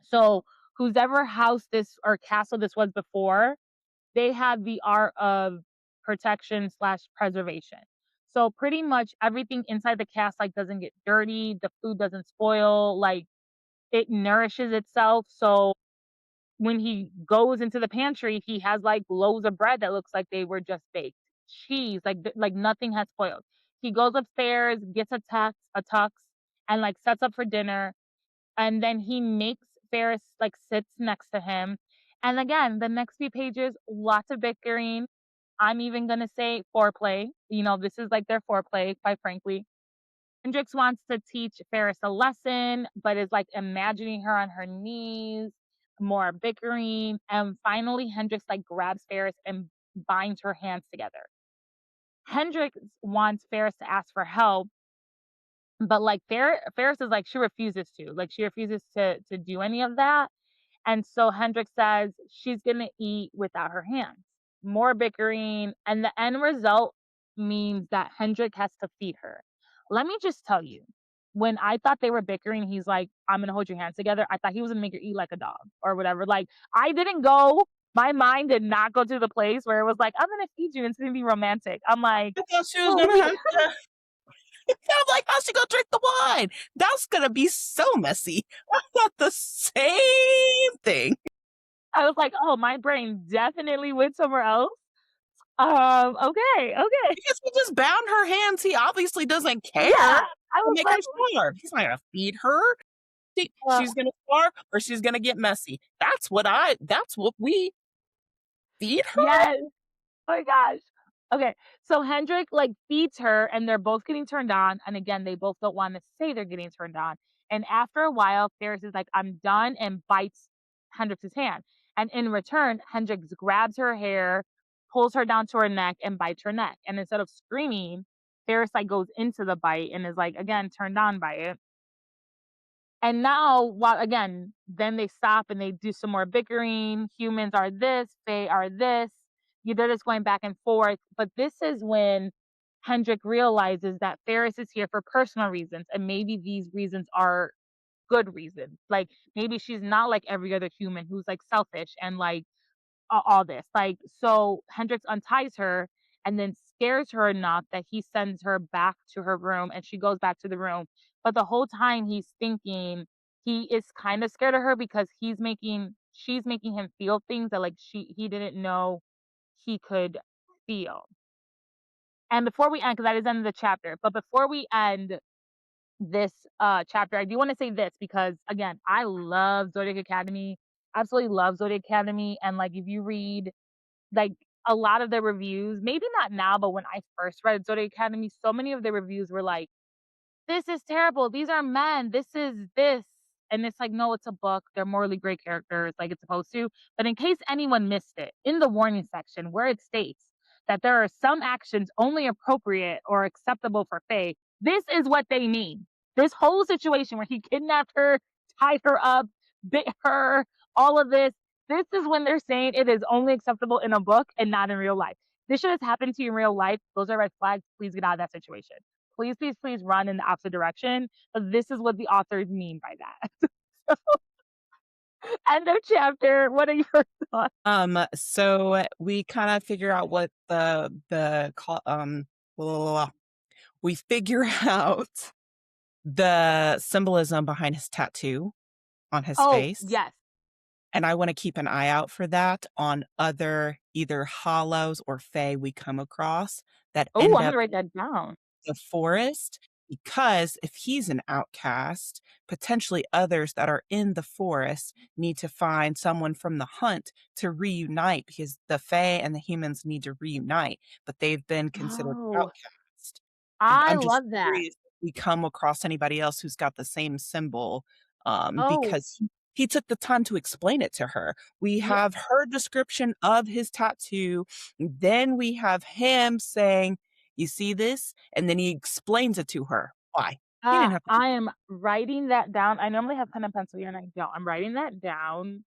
S1: So whoever house this or castle this was before, they had the art of protection slash preservation. So pretty much everything inside the cast like doesn't get dirty, the food doesn't spoil, like it nourishes itself. So when he goes into the pantry, he has like loaves of bread that looks like they were just baked. Cheese, like nothing has spoiled. He goes upstairs, gets a tux, and like sets up for dinner, and then he makes Ferris like sits next to him. And again, the next few pages, lots of bickering. I'm even gonna say foreplay. This is like their foreplay, quite frankly. Hendrix wants to teach Ferris a lesson, but is like imagining her on her knees, more bickering. And finally, Hendrix like grabs Ferris and binds her hands together. Hendrix wants Ferris to ask for help, but like Ferris is like she refuses to. Like she refuses to do any of that. And so Hendrik says she's gonna eat without her hands. More bickering, and the end result means that Hendrik has to feed her. Let me just tell you, when I thought they were bickering, he's like, "I'm gonna hold your hands together." I thought he was gonna make her eat like a dog or whatever. Like, I didn't go my mind did not go to the place where it was like, "I'm gonna feed you, and it's gonna be romantic." I'm like,
S2: I thought she was gonna
S1: "Please."
S2: have to I'm like, "How's she gonna drink the wine? That's gonna be so messy." I thought the same thing.
S1: I was like, "Oh, my brain definitely went somewhere else." Okay, okay.
S2: Because he just bound her hands, he obviously doesn't care
S1: Yeah, I
S2: to
S1: was
S2: make her
S1: like,
S2: starve. He's not gonna feed her.
S1: uh,
S2: She's gonna starve or she's gonna get messy. That's what we feed her?
S1: yes. Oh my gosh. Okay, so Hendrik, like, feeds her, and they're both getting turned on, and again, they both don't wanna say they're getting turned on, and after a while, Ferris is like, "I'm done," and bites Hendrix's hand, and in return, Hendrix grabs her hair, pulls her down to her neck, and bites her neck, and instead of screaming, Ferris, like, goes into the bite and is, like, again, turned on by it. And now, while again, then they stop and they do some more bickering. Humans are this, they are this. They're just going back and forth. But this is when Hendrik realizes that Ferris is here for personal reasons, and maybe these reasons are good reasons. Like maybe she's not like every other human who's like selfish and like all this. Like, so Hendrix unties her and then scares her enough that he sends her back to her room and she goes back to the room. But the whole time he's thinking he is kind of scared of her because she's making him feel things that like he didn't know he could feel. And before we end, because that is the end of the chapter, but before we end this chapter, I do want to say this because again, I love Zodiac Academy. Absolutely love Zodiac Academy. And like if you read like, a lot of the reviews, maybe not now, but when I first read Zodiac Academy, so many of the reviews were like, "This is terrible. These are men. This is this." And it's like, no, it's a book. They're morally great characters, like it's supposed to. But in case anyone missed it, in the warning section where it states that there are some actions only appropriate or acceptable for Faye, this is what they mean. This whole situation where he kidnapped her, tied her up, bit her, all of this is when they're saying it is only acceptable in a book and not in real life. This shit has happened to you in real life. Those are red flags. Please get out of that situation. Please, please, please run in the opposite direction. But this is what the authors mean by that. End of chapter. What are your thoughts?
S2: So we kind of figure out what blah, blah, blah. We figure out the symbolism behind his tattoo on his
S1: Oh,
S2: face.
S1: yes.
S2: And I want to keep an eye out for that on other either hollows or fae we come across that
S1: Oh,
S2: end
S1: I'm
S2: up
S1: gonna write that down.
S2: the forest, because if he's an outcast, potentially others that are in the forest need to find someone from the hunt to reunite because the Fae and the humans need to reunite, but they've been considered
S1: Oh,
S2: outcast. And
S1: I
S2: I'm just
S1: love that.
S2: curious if we come across anybody else who's got the same symbol,
S1: Oh,
S2: because he took the time to explain it to her. We
S1: yeah.
S2: have her description of his tattoo, then we have him saying, "You see this?" And then he explains it to her. Why? He didn't have to.
S1: I am writing that down. I normally have pen and pencil here, and I don't. I'm writing that down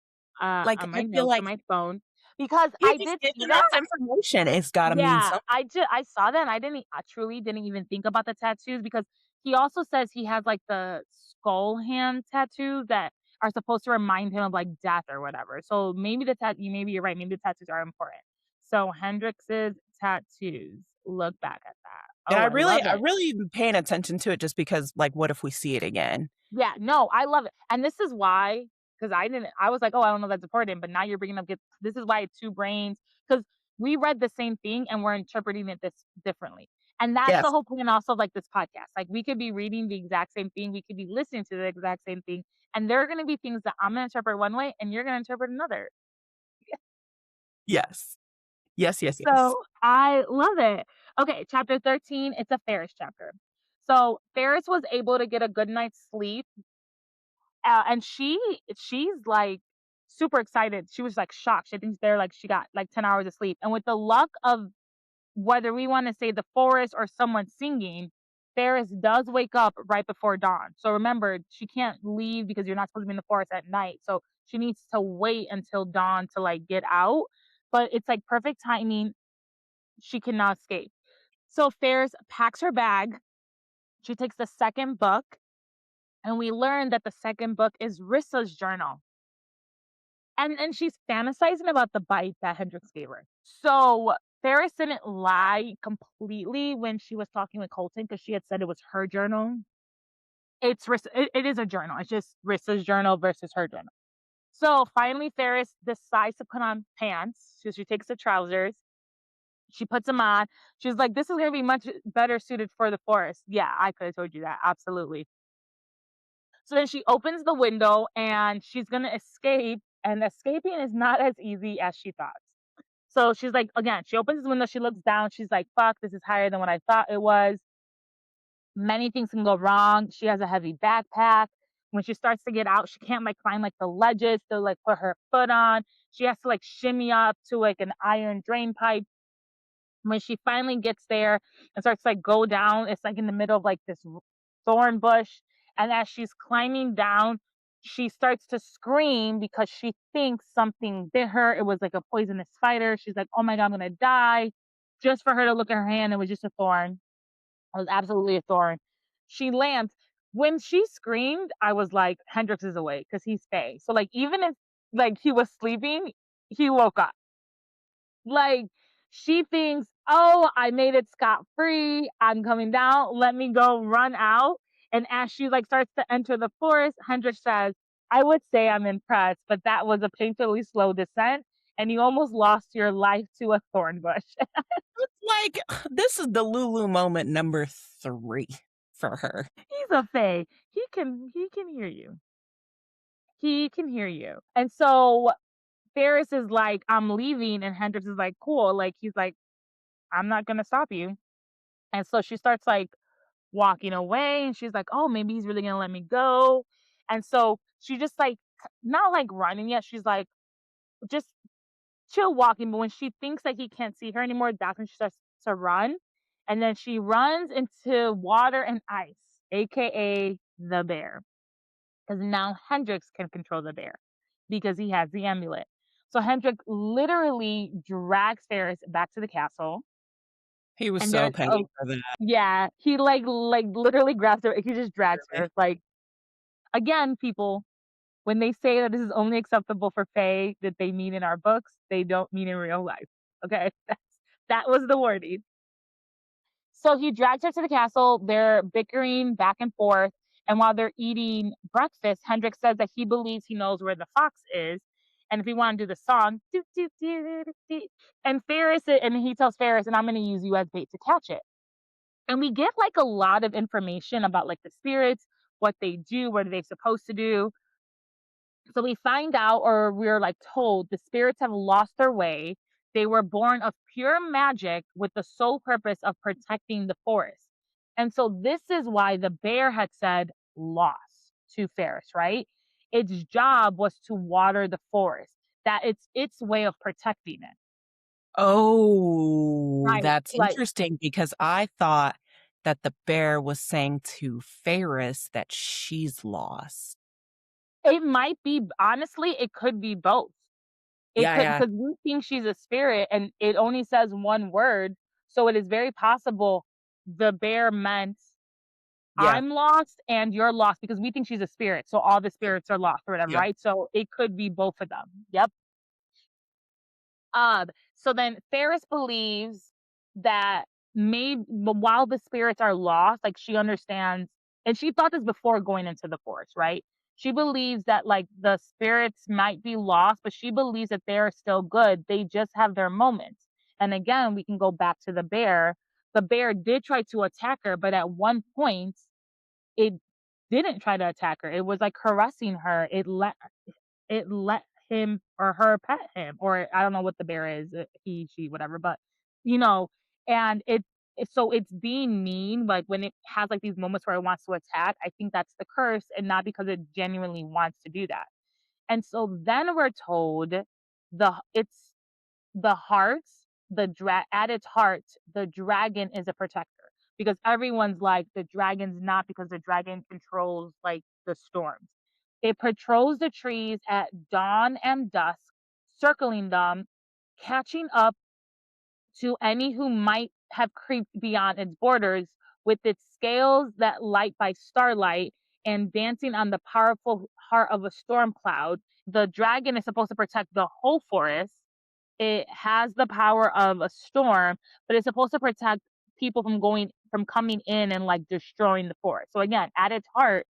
S2: Like,
S1: on my
S2: I feel
S1: notes on
S2: like
S1: my phone because
S2: he's
S1: I
S2: just
S1: did see
S2: giving
S1: that.
S2: us information. It's gotta mean
S1: Yeah,
S2: something.
S1: I saw that and I truly didn't even think about the tattoos because he also says he has like the skull hand tattoos that are supposed to remind him of like death or whatever. So maybe maybe you're right. Maybe the tattoos are important. So Hendrix's tattoos. Look back at that.
S2: And
S1: Oh,
S2: I
S1: I
S2: really
S1: love
S2: I
S1: it.
S2: really am paying attention to it just because, like, what if we see it again?
S1: Yeah, no, I love it. And this is why, because I was like, oh, I don't know if that's important, but now you're bringing up this is why it's two brains, because we read the same thing and we're interpreting it this differently. And that's the
S2: Yes,
S1: whole point also of like this podcast. Like we could be reading the exact same thing, we could be listening to the exact same thing, and there are gonna be things that I'm gonna interpret one way and you're gonna interpret another.
S2: yes. Yes, yes, yes.
S1: So I love it. Okay, chapter 13, it's a Ferris chapter. So Ferris was able to get a good night's sleep. And she's, like, super excited. She was, like, shocked. She thinks they're, like she got, like, 10 hours of sleep, and with the luck of whether we wanna say the forest or someone singing, Ferris does wake up right before dawn. So remember, she can't leave because you're not supposed to be in the forest at night, so she needs to wait until dawn to, like, get out, but it's, like, perfect timing. She cannot escape. So Ferris packs her bag. She takes the second book, and we learn that the second book is Rissa's journal. And she's fantasizing about the bite that Hendrix gave her. So Ferris didn't lie completely when she was talking with Colton because she had said it was her journal. It is a journal. It's just Rissa's journal versus her journal. So finally, Ferris decides to put on pants. So she takes the trousers. She puts them on. She's like, "This is gonna be much better suited for the forest." Yeah, I could have told you that. Absolutely. So then she opens the window and she's gonna escape. And escaping is not as easy as she thought. So she's like, again, she opens the window, she looks down, she's like, fuck, this is higher than what I thought it was. Many things can go wrong. She has a heavy backpack. When she starts to get out, she can't like climb like the ledges to like put her foot on. She has to like shimmy up to like an iron drain pipe. When she finally gets there and starts to like go down, it's like in the middle of like this thorn bush. And as she's climbing down, she starts to scream because she thinks something bit her. It was like a poisonous spider. She's like, oh my God, I'm gonna die. Just for her to look at her hand, it was just a thorn. It was absolutely a thorn. She lands. When she screamed, I was like, Hendrix is awake because he's Faye. So like even if like he was sleeping, he woke up. Like, she thinks, "Oh, I made it scot-free. I'm coming down. Let me go run out." And as she, like, starts to enter the forest, Hendrik says, "I would say I'm impressed, but that was a painfully slow descent, and you almost lost your life to a thorn bush."
S2: Like, this is the Lulu moment number 3 for her.
S1: He's a fae. He can hear you. He can hear you. And so Ferris is like, "I'm leaving," and Hendrix is like, "Cool." Like, he's like, "I'm not gonna stop you." And so she starts, like, walking away and she's like, "Oh, maybe he's really gonna let me go." And so she just like not like running yet. She's like just chill walking. But when she thinks that he can't see her anymore, that's when she starts to run. And then she runs into water and ice, aka the bear. Because now Hendrix can control the bear because he has the amulet. So Hendrix literally drags Ferris back to the castle.
S2: He was
S1: And
S2: so
S1: there's
S2: petty for that,
S1: yeah, he like literally grabs her. He just drags
S2: really.
S1: her. Like again, people, when they say that this is only acceptable for Fae that they mean in our books, they don't mean in real life. Okay, that was the wording. So he drags her to the castle. They're bickering back and forth, and while they're eating breakfast, Hendrik says that he believes he knows where the fox is, and if we want to do the song, "Doo, doo, doo, doo, doo," and and he tells Ferris, and I'm going to use you as bait to catch it. And we get like a lot of information about like the spirits, what they do, what are they supposed to do. So we find out, or we're like told, the spirits have lost their way. They were born of pure magic with the sole purpose of protecting the forest. And so this is why the bear had said lost to Ferris, right? Its job was to water the forest, that it's its way of protecting it.
S2: Oh,
S1: Right.
S2: that's
S1: Like
S2: interesting because I thought that the bear was saying to Ferris that she's lost.
S1: it might be, honestly, it could be both. It
S2: Yeah,
S1: could,
S2: yeah,
S1: because we think she's a spirit and it only says one word, so it is very possible the bear meant,
S2: yeah.
S1: "I'm lost and you're lost," because we think she's a spirit, so all the spirits are lost or whatever,
S2: Yeah.
S1: right? So it could be both of them. Yep. So then Ferris believes that maybe while the spirits are lost, like she understands, and she thought this before going into the forest, right? She believes that like the spirits might be lost, but she believes that they're still good. They just have their moments. And again, we can go back to the bear. The bear did try to attack her, but at one point, it didn't try to attack her. It was like caressing her. It let him or her pet him, or I don't know what the bear is, he, she, whatever, but you know, and so it's being mean, like when it has like these moments where it wants to attack, I think that's the curse and not because it genuinely wants to do that. And so then we're told it's the hearts, at its heart, the dragon is a protector because everyone's like the dragon's not, because the dragon controls like the storms. It patrols the trees at dawn and dusk, circling them, catching up to any who might have creeped beyond its borders with its scales that light by starlight and dancing on the powerful heart of a storm cloud. The dragon is supposed to protect the whole forest. It has the power of a storm, but it's supposed to protect people from coming in and like destroying the forest. So again, at its heart,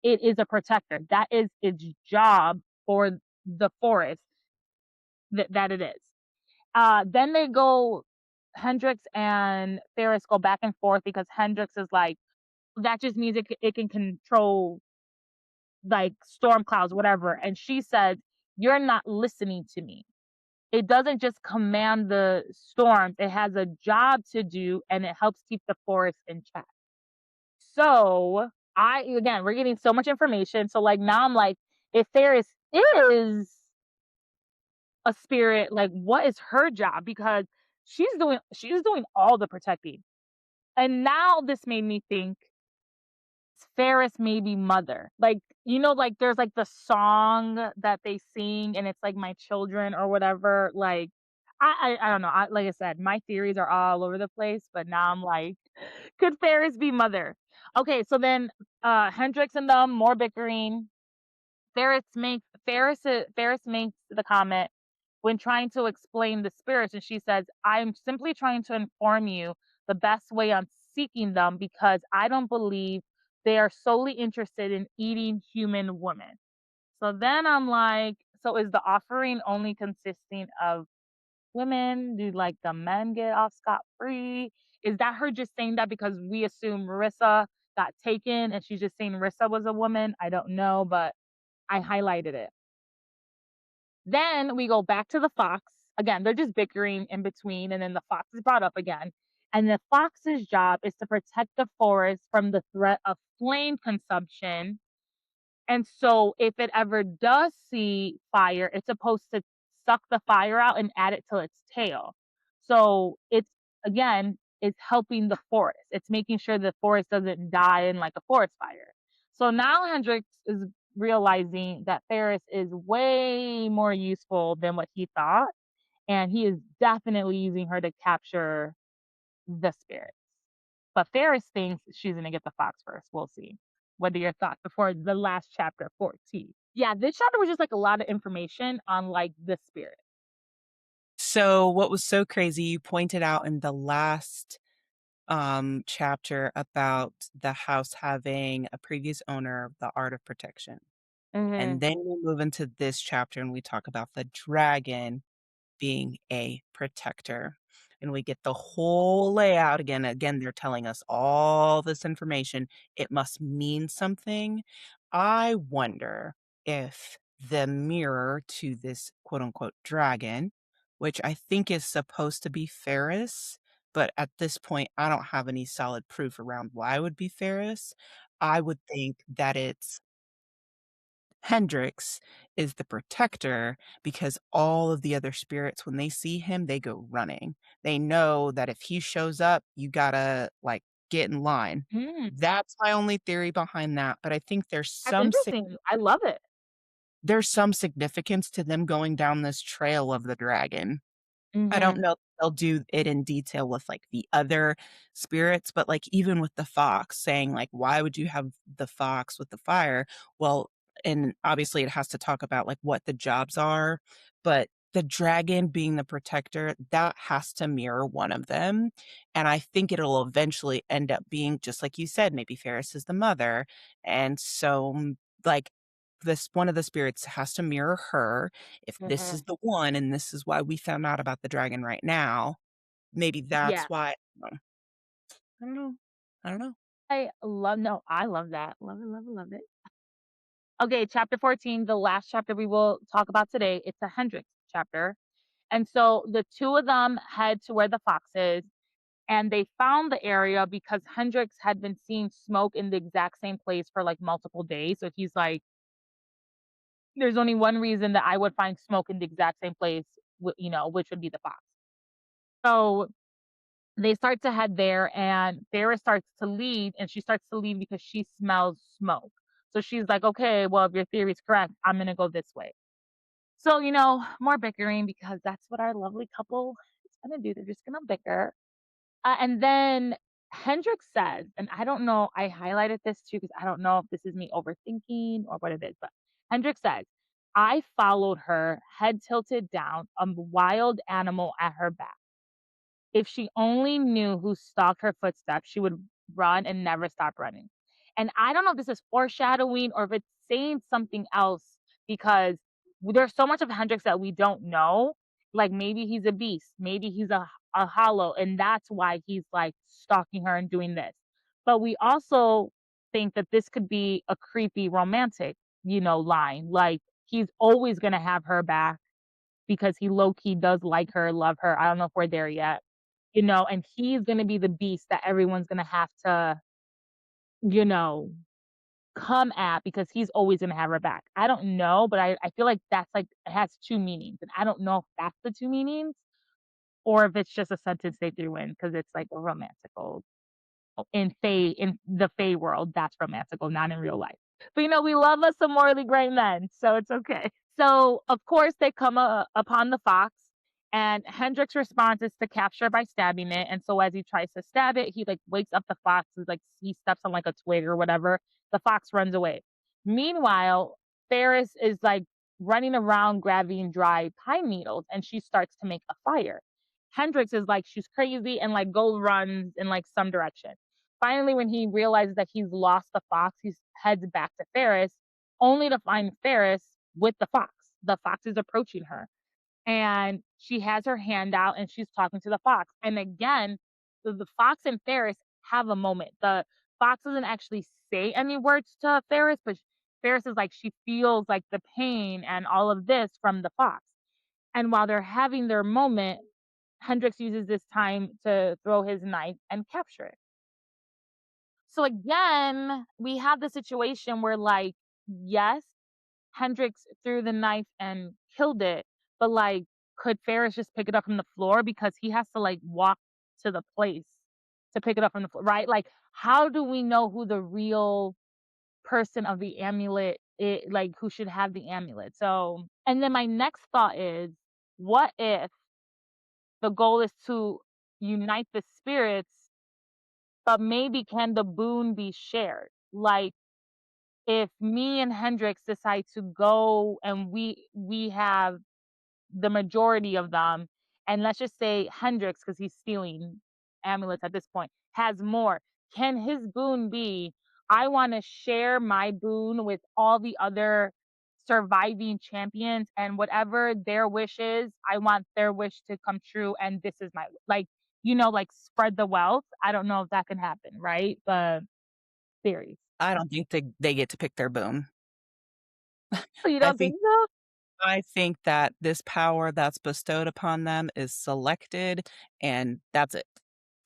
S1: it is a protector. That is its job for the forest that it is. Then they go Hendrix and Ferris go back and forth because Hendrix is like, that just means it can control like storm clouds, whatever. And she said, you're not listening to me. It doesn't just command the storms, it has a job to do and it helps keep the forest in check. So again, we're getting so much information. So like now I'm like, if Ferris is a spirit, like what is her job? Because she's doing all the protecting. And now this made me think Ferris maybe mother. Like, like there's like the song that they sing and it's like my children or whatever. Like I don't know. Like I said, my theories are all over the place, but now I'm like, could Ferris be mother? Okay, so then Hendrix and them more bickering. Ferris makes the comment when trying to explain the spirits, and she says, "I'm simply trying to inform you the best way on seeking them because I don't believe they are solely interested in eating human women." So then I'm like, so is the offering only consisting of women? Do like the men get off scot free? Is that her just saying that because we assume Marissa got taken and she's just saying Marissa was a woman? I don't know, but I highlighted it. Then we go back to the fox. Again, they're just bickering in between, and then the fox is brought up again. And the fox's job is to protect the forest from the threat of flame consumption. And so, if it ever does see fire, it's supposed to suck the fire out and add it to its tail. So, it's helping the forest. It's making sure the forest doesn't die in like a forest fire. So now Hendrix is realizing that Ferris is way more useful than what he thought. And he is definitely using her to capture the spirits. But Ferris thinks she's gonna get the fox first. We'll see. What are your thoughts before the last chapter 14? Yeah, this chapter was just like a lot of information on like the spirit.
S2: So what was so crazy, you pointed out in the last chapter about the house having a previous owner of the art of protection.
S1: Hmm.
S2: And then we move into this chapter and we talk about the dragon being a protector. And we get the whole layout again. Again, they're telling us all this information. It must mean something. I wonder if the mirror to this quote unquote dragon, which I think is supposed to be Ferris, but at this point, I don't have any solid proof around why it would be Ferris. I would think that it's Hendrix is the protector because all of the other spirits, when they see him, they go running. They know that if he shows up, you gotta like get in line.
S1: Mm,
S2: That's my only theory behind that, but I think
S1: that's interesting. I love it.
S2: there's some significance to them going down this trail of the dragon. I don't
S1: Hmm.
S2: know if they'll do it in detail with, like, the other spirits, but, like, even with the fox saying, like, "Why would you have the fox with the fire?" Well, and obviously it has to talk about, like, what the jobs are, but the dragon being the protector, that has to mirror one of them, and I think it'll eventually end up being just like you said, maybe Ferris is the mother, and so, like, this one of the spirits has to mirror her. If this
S1: Hmm.
S2: is the one and this is why we found out about the dragon right now, maybe
S1: Yeah,
S2: that's why I don't know. I don't know.
S1: I love that. Love it, love it, love it. Okay, chapter 14, the last chapter we will talk about today. It's a Hendrix chapter. And so the two of them head to where the fox is, and they found the area because Hendrix had been seeing smoke in the exact same place for like multiple days. So he's like, there's only one reason that I would find smoke in the exact same place, which would be the fox. So they start to head there, and Farrah starts to leave, and she starts to leave because she smells smoke. So she's like, okay, well, if your theory is correct, I'm going to go this way. So, more bickering because that's what our lovely couple is going to do. They're just going to bicker. And then Hendrix says, and I don't know, I highlighted this too because I don't know if this is me overthinking or what it is, but Hendrix says, I followed her, head tilted down, a wild animal at her back. If she only knew who stalked her footsteps, she would run and never stop running. And I don't know if this is foreshadowing or if it's saying something else because there's so much of Hendrix that we don't know. Like maybe he's a beast, maybe he's a hollow, and that's why he's like stalking her and doing this. But we also think that this could be a creepy romantic, line. Like he's always gonna have her back because he low key does like her, love her. I don't know if we're there yet, and he's gonna be the beast that everyone's gonna have to, you know, come at because he's always gonna have her back. I don't know, but I feel like that's like it has 2 meanings, and I don't know if that's the 2 meanings or if it's just a sentence they threw in because it's like a romantical in the Fae world, that's romantical, not in real life. But, we love us some morally gray men, so it's okay. So, of course, they come upon the fox, and Hendrix's response is to capture by stabbing it. And so, as he tries to stab it, he like wakes up the fox. He steps on like a twig or whatever. The fox runs away. Meanwhile, Ferris is like running around grabbing dry pine needles, and she starts to make a fire. Hendrix is like she's crazy and like go runs in like some direction. Finally, when he realizes that he's lost the fox, he heads back to Ferris, only to find Ferris with the fox. The fox is approaching her, and she has her hand out and she's talking to the fox. And again, the fox and Ferris have a moment. The fox doesn't actually say any words to Ferris, but Ferris is like she feels like the pain and all of this from the fox. And while they're having their moment, Hendrix uses this time to throw his knife and capture it. So again, we have the situation where like, yes, Hendrix threw the knife and killed it, but like, could Ferris just pick it up from the floor because he has to like walk to the place to pick it up from the floor, right? Like, how do we know who the real person of the amulet like who should have the amulet? So, and then my next thought is, what if the goal is to unite the spirits, but maybe can the boon be shared? Like if me and Hendrix decide to go and we have the majority of them, and let's just say Hendrix, because he's stealing amulets at this point, has more. Can his boon be, I want to share my boon with all the other surviving champions, and whatever their wish is, I want their wish to come true, and this is my like, like spread the wealth. I don't know if that can happen, right? But theories.
S2: I don't think they get to pick their boom.
S1: Oh, you
S2: I
S1: don't
S2: think
S1: think so?
S2: I think that this power that's bestowed upon them is selected, and that's it.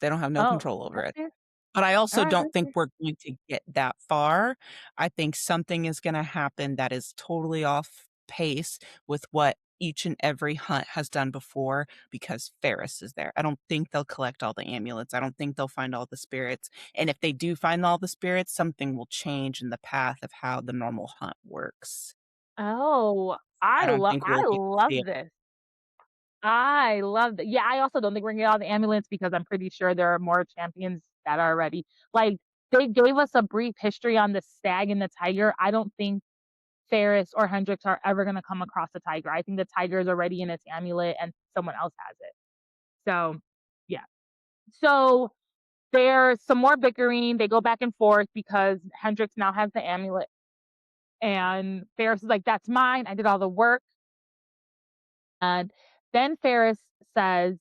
S2: They don't have no
S1: Oh,
S2: control over
S1: that's
S2: it.
S1: fair.
S2: But I
S1: All
S2: also
S1: right,
S2: don't
S1: that's
S2: think
S1: fair.
S2: we're going to get that far. I think something is gonna happen that is totally off pace with what each and every hunt has done before because Ferris is there. I don't think they'll collect all the amulets. I don't think they'll find all the spirits. And if they do find all the spirits, something will change in the path of how the normal hunt works.
S1: Oh,
S2: I don't think
S1: I
S2: we'll get to
S1: love
S2: see it.
S1: this. I love that. Yeah, I also don't think we're gonna get all the ambulance because I'm pretty sure there are more champions that are ready. Like, they gave us a brief history on the stag and the tiger. I don't think Ferris or Hendrix are ever gonna come across a tiger. I think the tiger is already in its amulet and someone else has it. So, yeah. So, there's some more bickering. They go back and forth because Hendrix now has the amulet, and Ferris is like, "That's mine. I did all the work." And then Ferris says,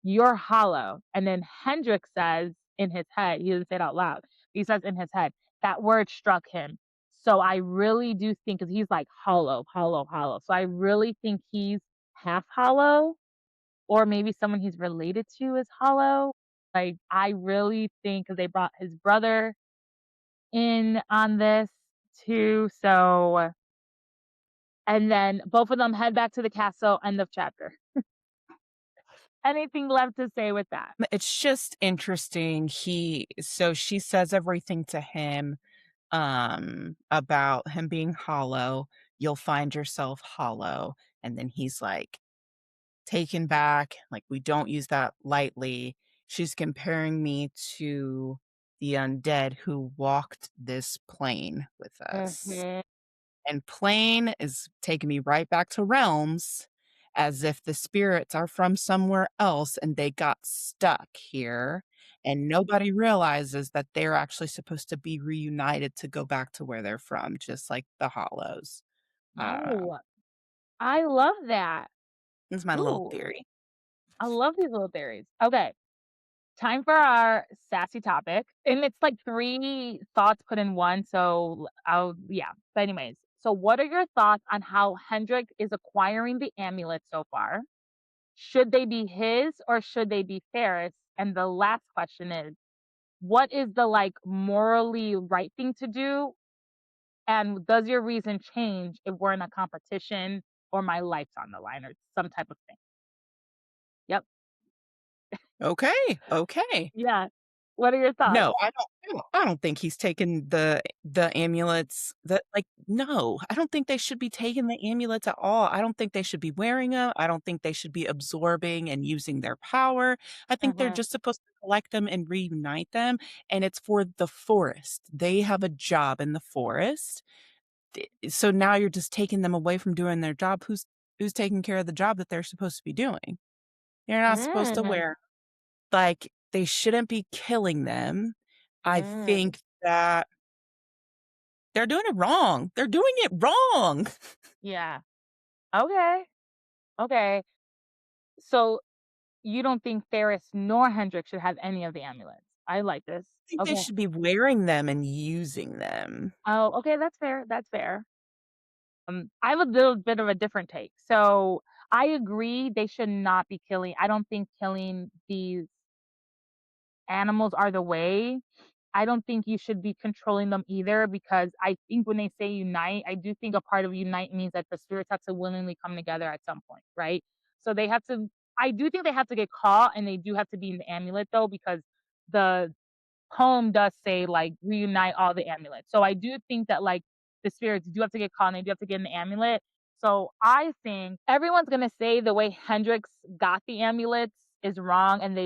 S1: "You're hollow." And then Hendrix says in his head, he doesn't say it out loud, but he says in his head, that word struck him. So I really do think, because he's like hollow, hollow, hollow. So I really think he's half hollow, or maybe someone he's related to is hollow. Like, I really think because they brought his brother in on this too. So, and then both of them head back to the castle. End of chapter. Anything left to say with that?
S2: It's just interesting. She says everything to him, about him being hollow. You'll find yourself hollow. And then he's like taken back, like we don't use that lightly. She's comparing me to the undead who walked this plane with us.
S1: Mhm.
S2: And plane is taking me right back to realms as if the spirits are from somewhere else and they got stuck here. And nobody realizes that they're actually supposed to be reunited to go back to where they're from, just like the hollows. I don't know.
S1: Oh, I love that.
S2: This is my little
S1: Ooh,
S2: theory.
S1: I love these little theories. Okay, time for our sassy topic, and it's like 3 thoughts put in one, so I'll yeah. But anyways, so what are your thoughts on how Hendrik is acquiring the amulet so far? Should they be his or should they be Ferris? And the last question is, what is the, like, morally right thing to do? And does your reason change if we're in a competition or my life's on the line or some type of thing? Yep.
S2: Okay, okay.
S1: Yeah. What are your thoughts?
S2: No, I don't think he's taken the amulets that like, no, I don't think they should be taking the amulets at all. I don't think they should be wearing them. I don't think they should be absorbing and using their power. I think they're
S1: Mhm.
S2: just supposed to collect them and reunite them, and it's for the forest. They have a job in the forest. So now you're just taking them away from doing their job. Who's taking care of the job that they're supposed to be doing? You're not supposed to
S1: Mm,
S2: wear like, they shouldn't be killing them. I
S1: mm.
S2: think that they're doing it wrong. They're doing it wrong.
S1: Yeah. Okay. Okay. So you don't think Ferris nor Hendrik should have any of the amulets. I like this.
S2: I think they
S1: Okay.
S2: should be wearing them and using them.
S1: Oh, okay, that's fair. That's fair. I have a little bit of a different take. So I agree they should not be killing. I don't think killing these animals are the way. I don't think you should be controlling them either because I think when they say unite, I do think a part of unite means that the spirits have to willingly come together at some point, right? So they have to I do think they have to get caught and they do have to be in the amulet though because the poem does say like reunite all the amulets. So I do think that like the spirits do have to get caught and they do have to get in the amulet. So I think everyone's gonna say the way Hendrix got the amulets is wrong and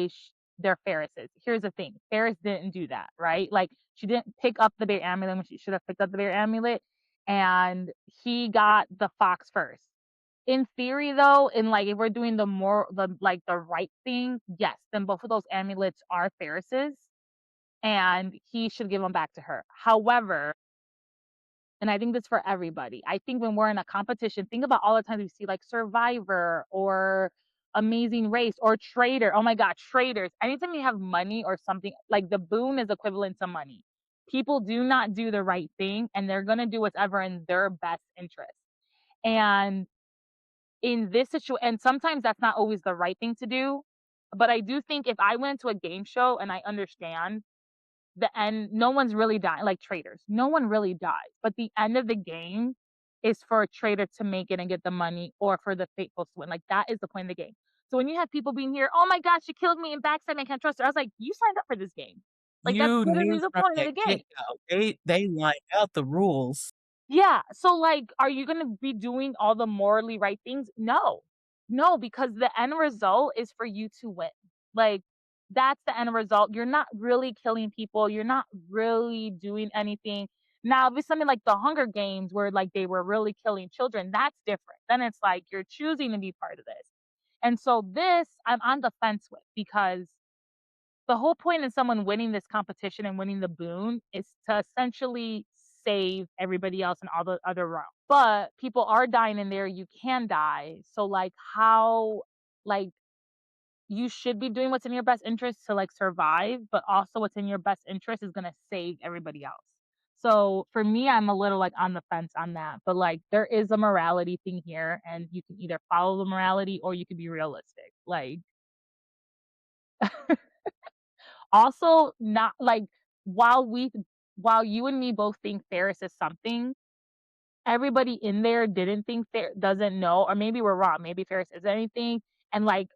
S1: they're Ferris's. Here's the thing. Ferris didn't do that, right? Like she didn't pick up the bear amulet when she should have picked up the bear amulet. And he got the fox first. In theory though, in like if we're doing the right thing, yes, then both of those amulets are Ferris's and he should give them back to her. However, and I think this for everybody, I think when we're in a competition, think about all the times we see like Survivor or Amazing Race or Trader. Oh my God, traders. Anytime you have money or something, like the boon is equivalent to money. People do not do the right thing and they're going to do whatever in their best interest. And in this situation, and sometimes that's not always the right thing to do. But I do think if I went to a game show and I understand the end, no one's really dying like traders. No one really dies. But the end of the game is for a trader to make it and get the money or for the faithful to win. Like that is the point of the game. So when you have people being here, oh my gosh, she killed me and backstabbed me, I can't trust her. I was like, you signed up for this game. Like that's
S2: You
S1: literally
S2: knew
S1: the
S2: from
S1: point of
S2: the
S1: the game.
S2: get-go. They lined out the rules.
S1: Yeah. So, like, are you gonna be doing all the morally right things? No. No, because the end result is for you to win. Like, that's the end result. You're not really killing people. You're not really doing anything. Now, if it's something like the Hunger Games where like they were really killing children, that's different. Then it's like you're choosing to be part of this. And so this I'm on the fence with because the whole point in someone winning this competition and winning the boon is to essentially save everybody else in all the other realms. But people are dying in there, you can die. So like how like you should be doing what's in your best interest to like survive, but also what's in your best interest is gonna save everybody else. So for me, I'm a little like on the fence on that. But like there is a morality thing here and you can either follow the morality or you can be realistic. Like also, not like while we while you and me both think Ferris is something, everybody in there didn't think doesn't know, or maybe we're wrong. Maybe Ferris is anything, and like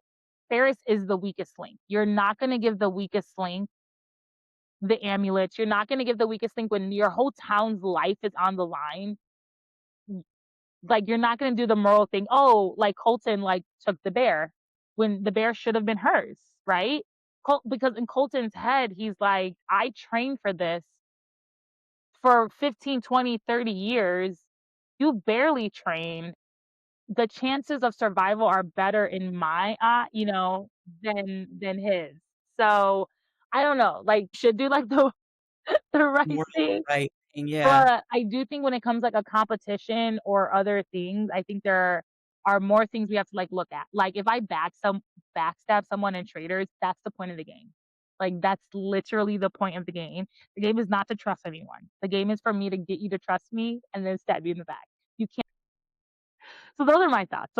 S1: Ferris is the weakest link. You're not gonna give the weakest link the amulets. You're not gonna give the weakest link when your whole town's life is on the line. Like you're not gonna do the moral thing. Oh, like Colton like took the bear when the bear should have been hers, right? because in Colton's head, he's like, "I trained for this for 15, 20, 30 years. You barely trained. The chances of survival are better in my than his." So, I don't know, like, should do, like, the the right
S2: More
S1: thing.
S2: right, and yeah.
S1: But I do think when it comes, like, a competition or other things, I think there are more things we have to, like, look at. Like, if I backstab someone in traders, that's the point of the game. Like, that's literally the point of the game. The game is not to trust anyone. The game is for me to get you to trust me and then stab you in the back. You can't. So those are my thoughts.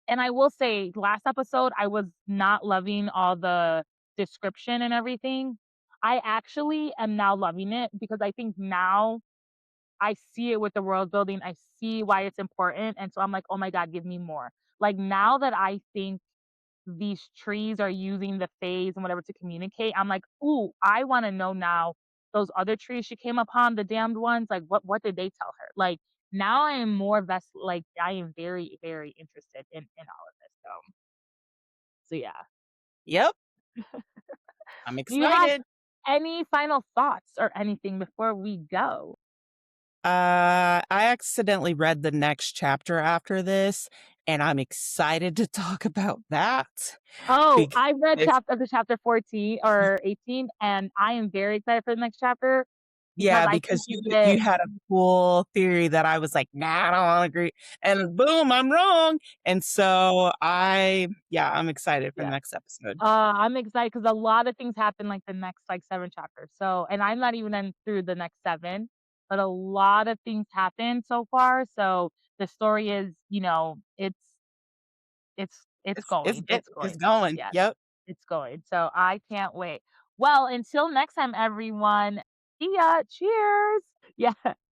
S1: And I will say, last episode, I was not loving all the description and everything. I actually am now loving it because I think now I see it with the world building. I see why it's important. And so I'm like, oh my God, give me more. Like now that I think these trees are using the phase and whatever to communicate, I'm like, ooh, I want to know now those other trees she came upon, the damned ones, like what did they tell her? Like now I am more like I am very, very interested in all of this. So yeah.
S2: Yep, I'm
S1: Do you have
S2: excited.
S1: any final thoughts or anything before we go?
S2: I accidentally read the next chapter after this, and I'm excited to talk about that
S1: Oh,
S2: because
S1: I've read
S2: it's
S1: up to chapter 14 or 18, and I am very excited for the next chapter because
S2: yeah,
S1: I think
S2: because
S1: you
S2: you
S1: get.
S2: had a cool theory that I was like, "Nah, I don't wanna agree," and boom, I'm wrong, and so I'm excited for the
S1: Yeah.
S2: next episode.
S1: I'm excited because a lot of things happen, like, the next, like, 7 chapters, so and I'm not even in through the next 7, but a lot of things happen so far, so the story is, it's
S2: It's
S1: going, it's
S2: it's
S1: going.
S2: going.
S1: Yes,
S2: Yep.
S1: it's going, so I can't wait. Well, until next time, everyone, see ya, cheers. Yeah.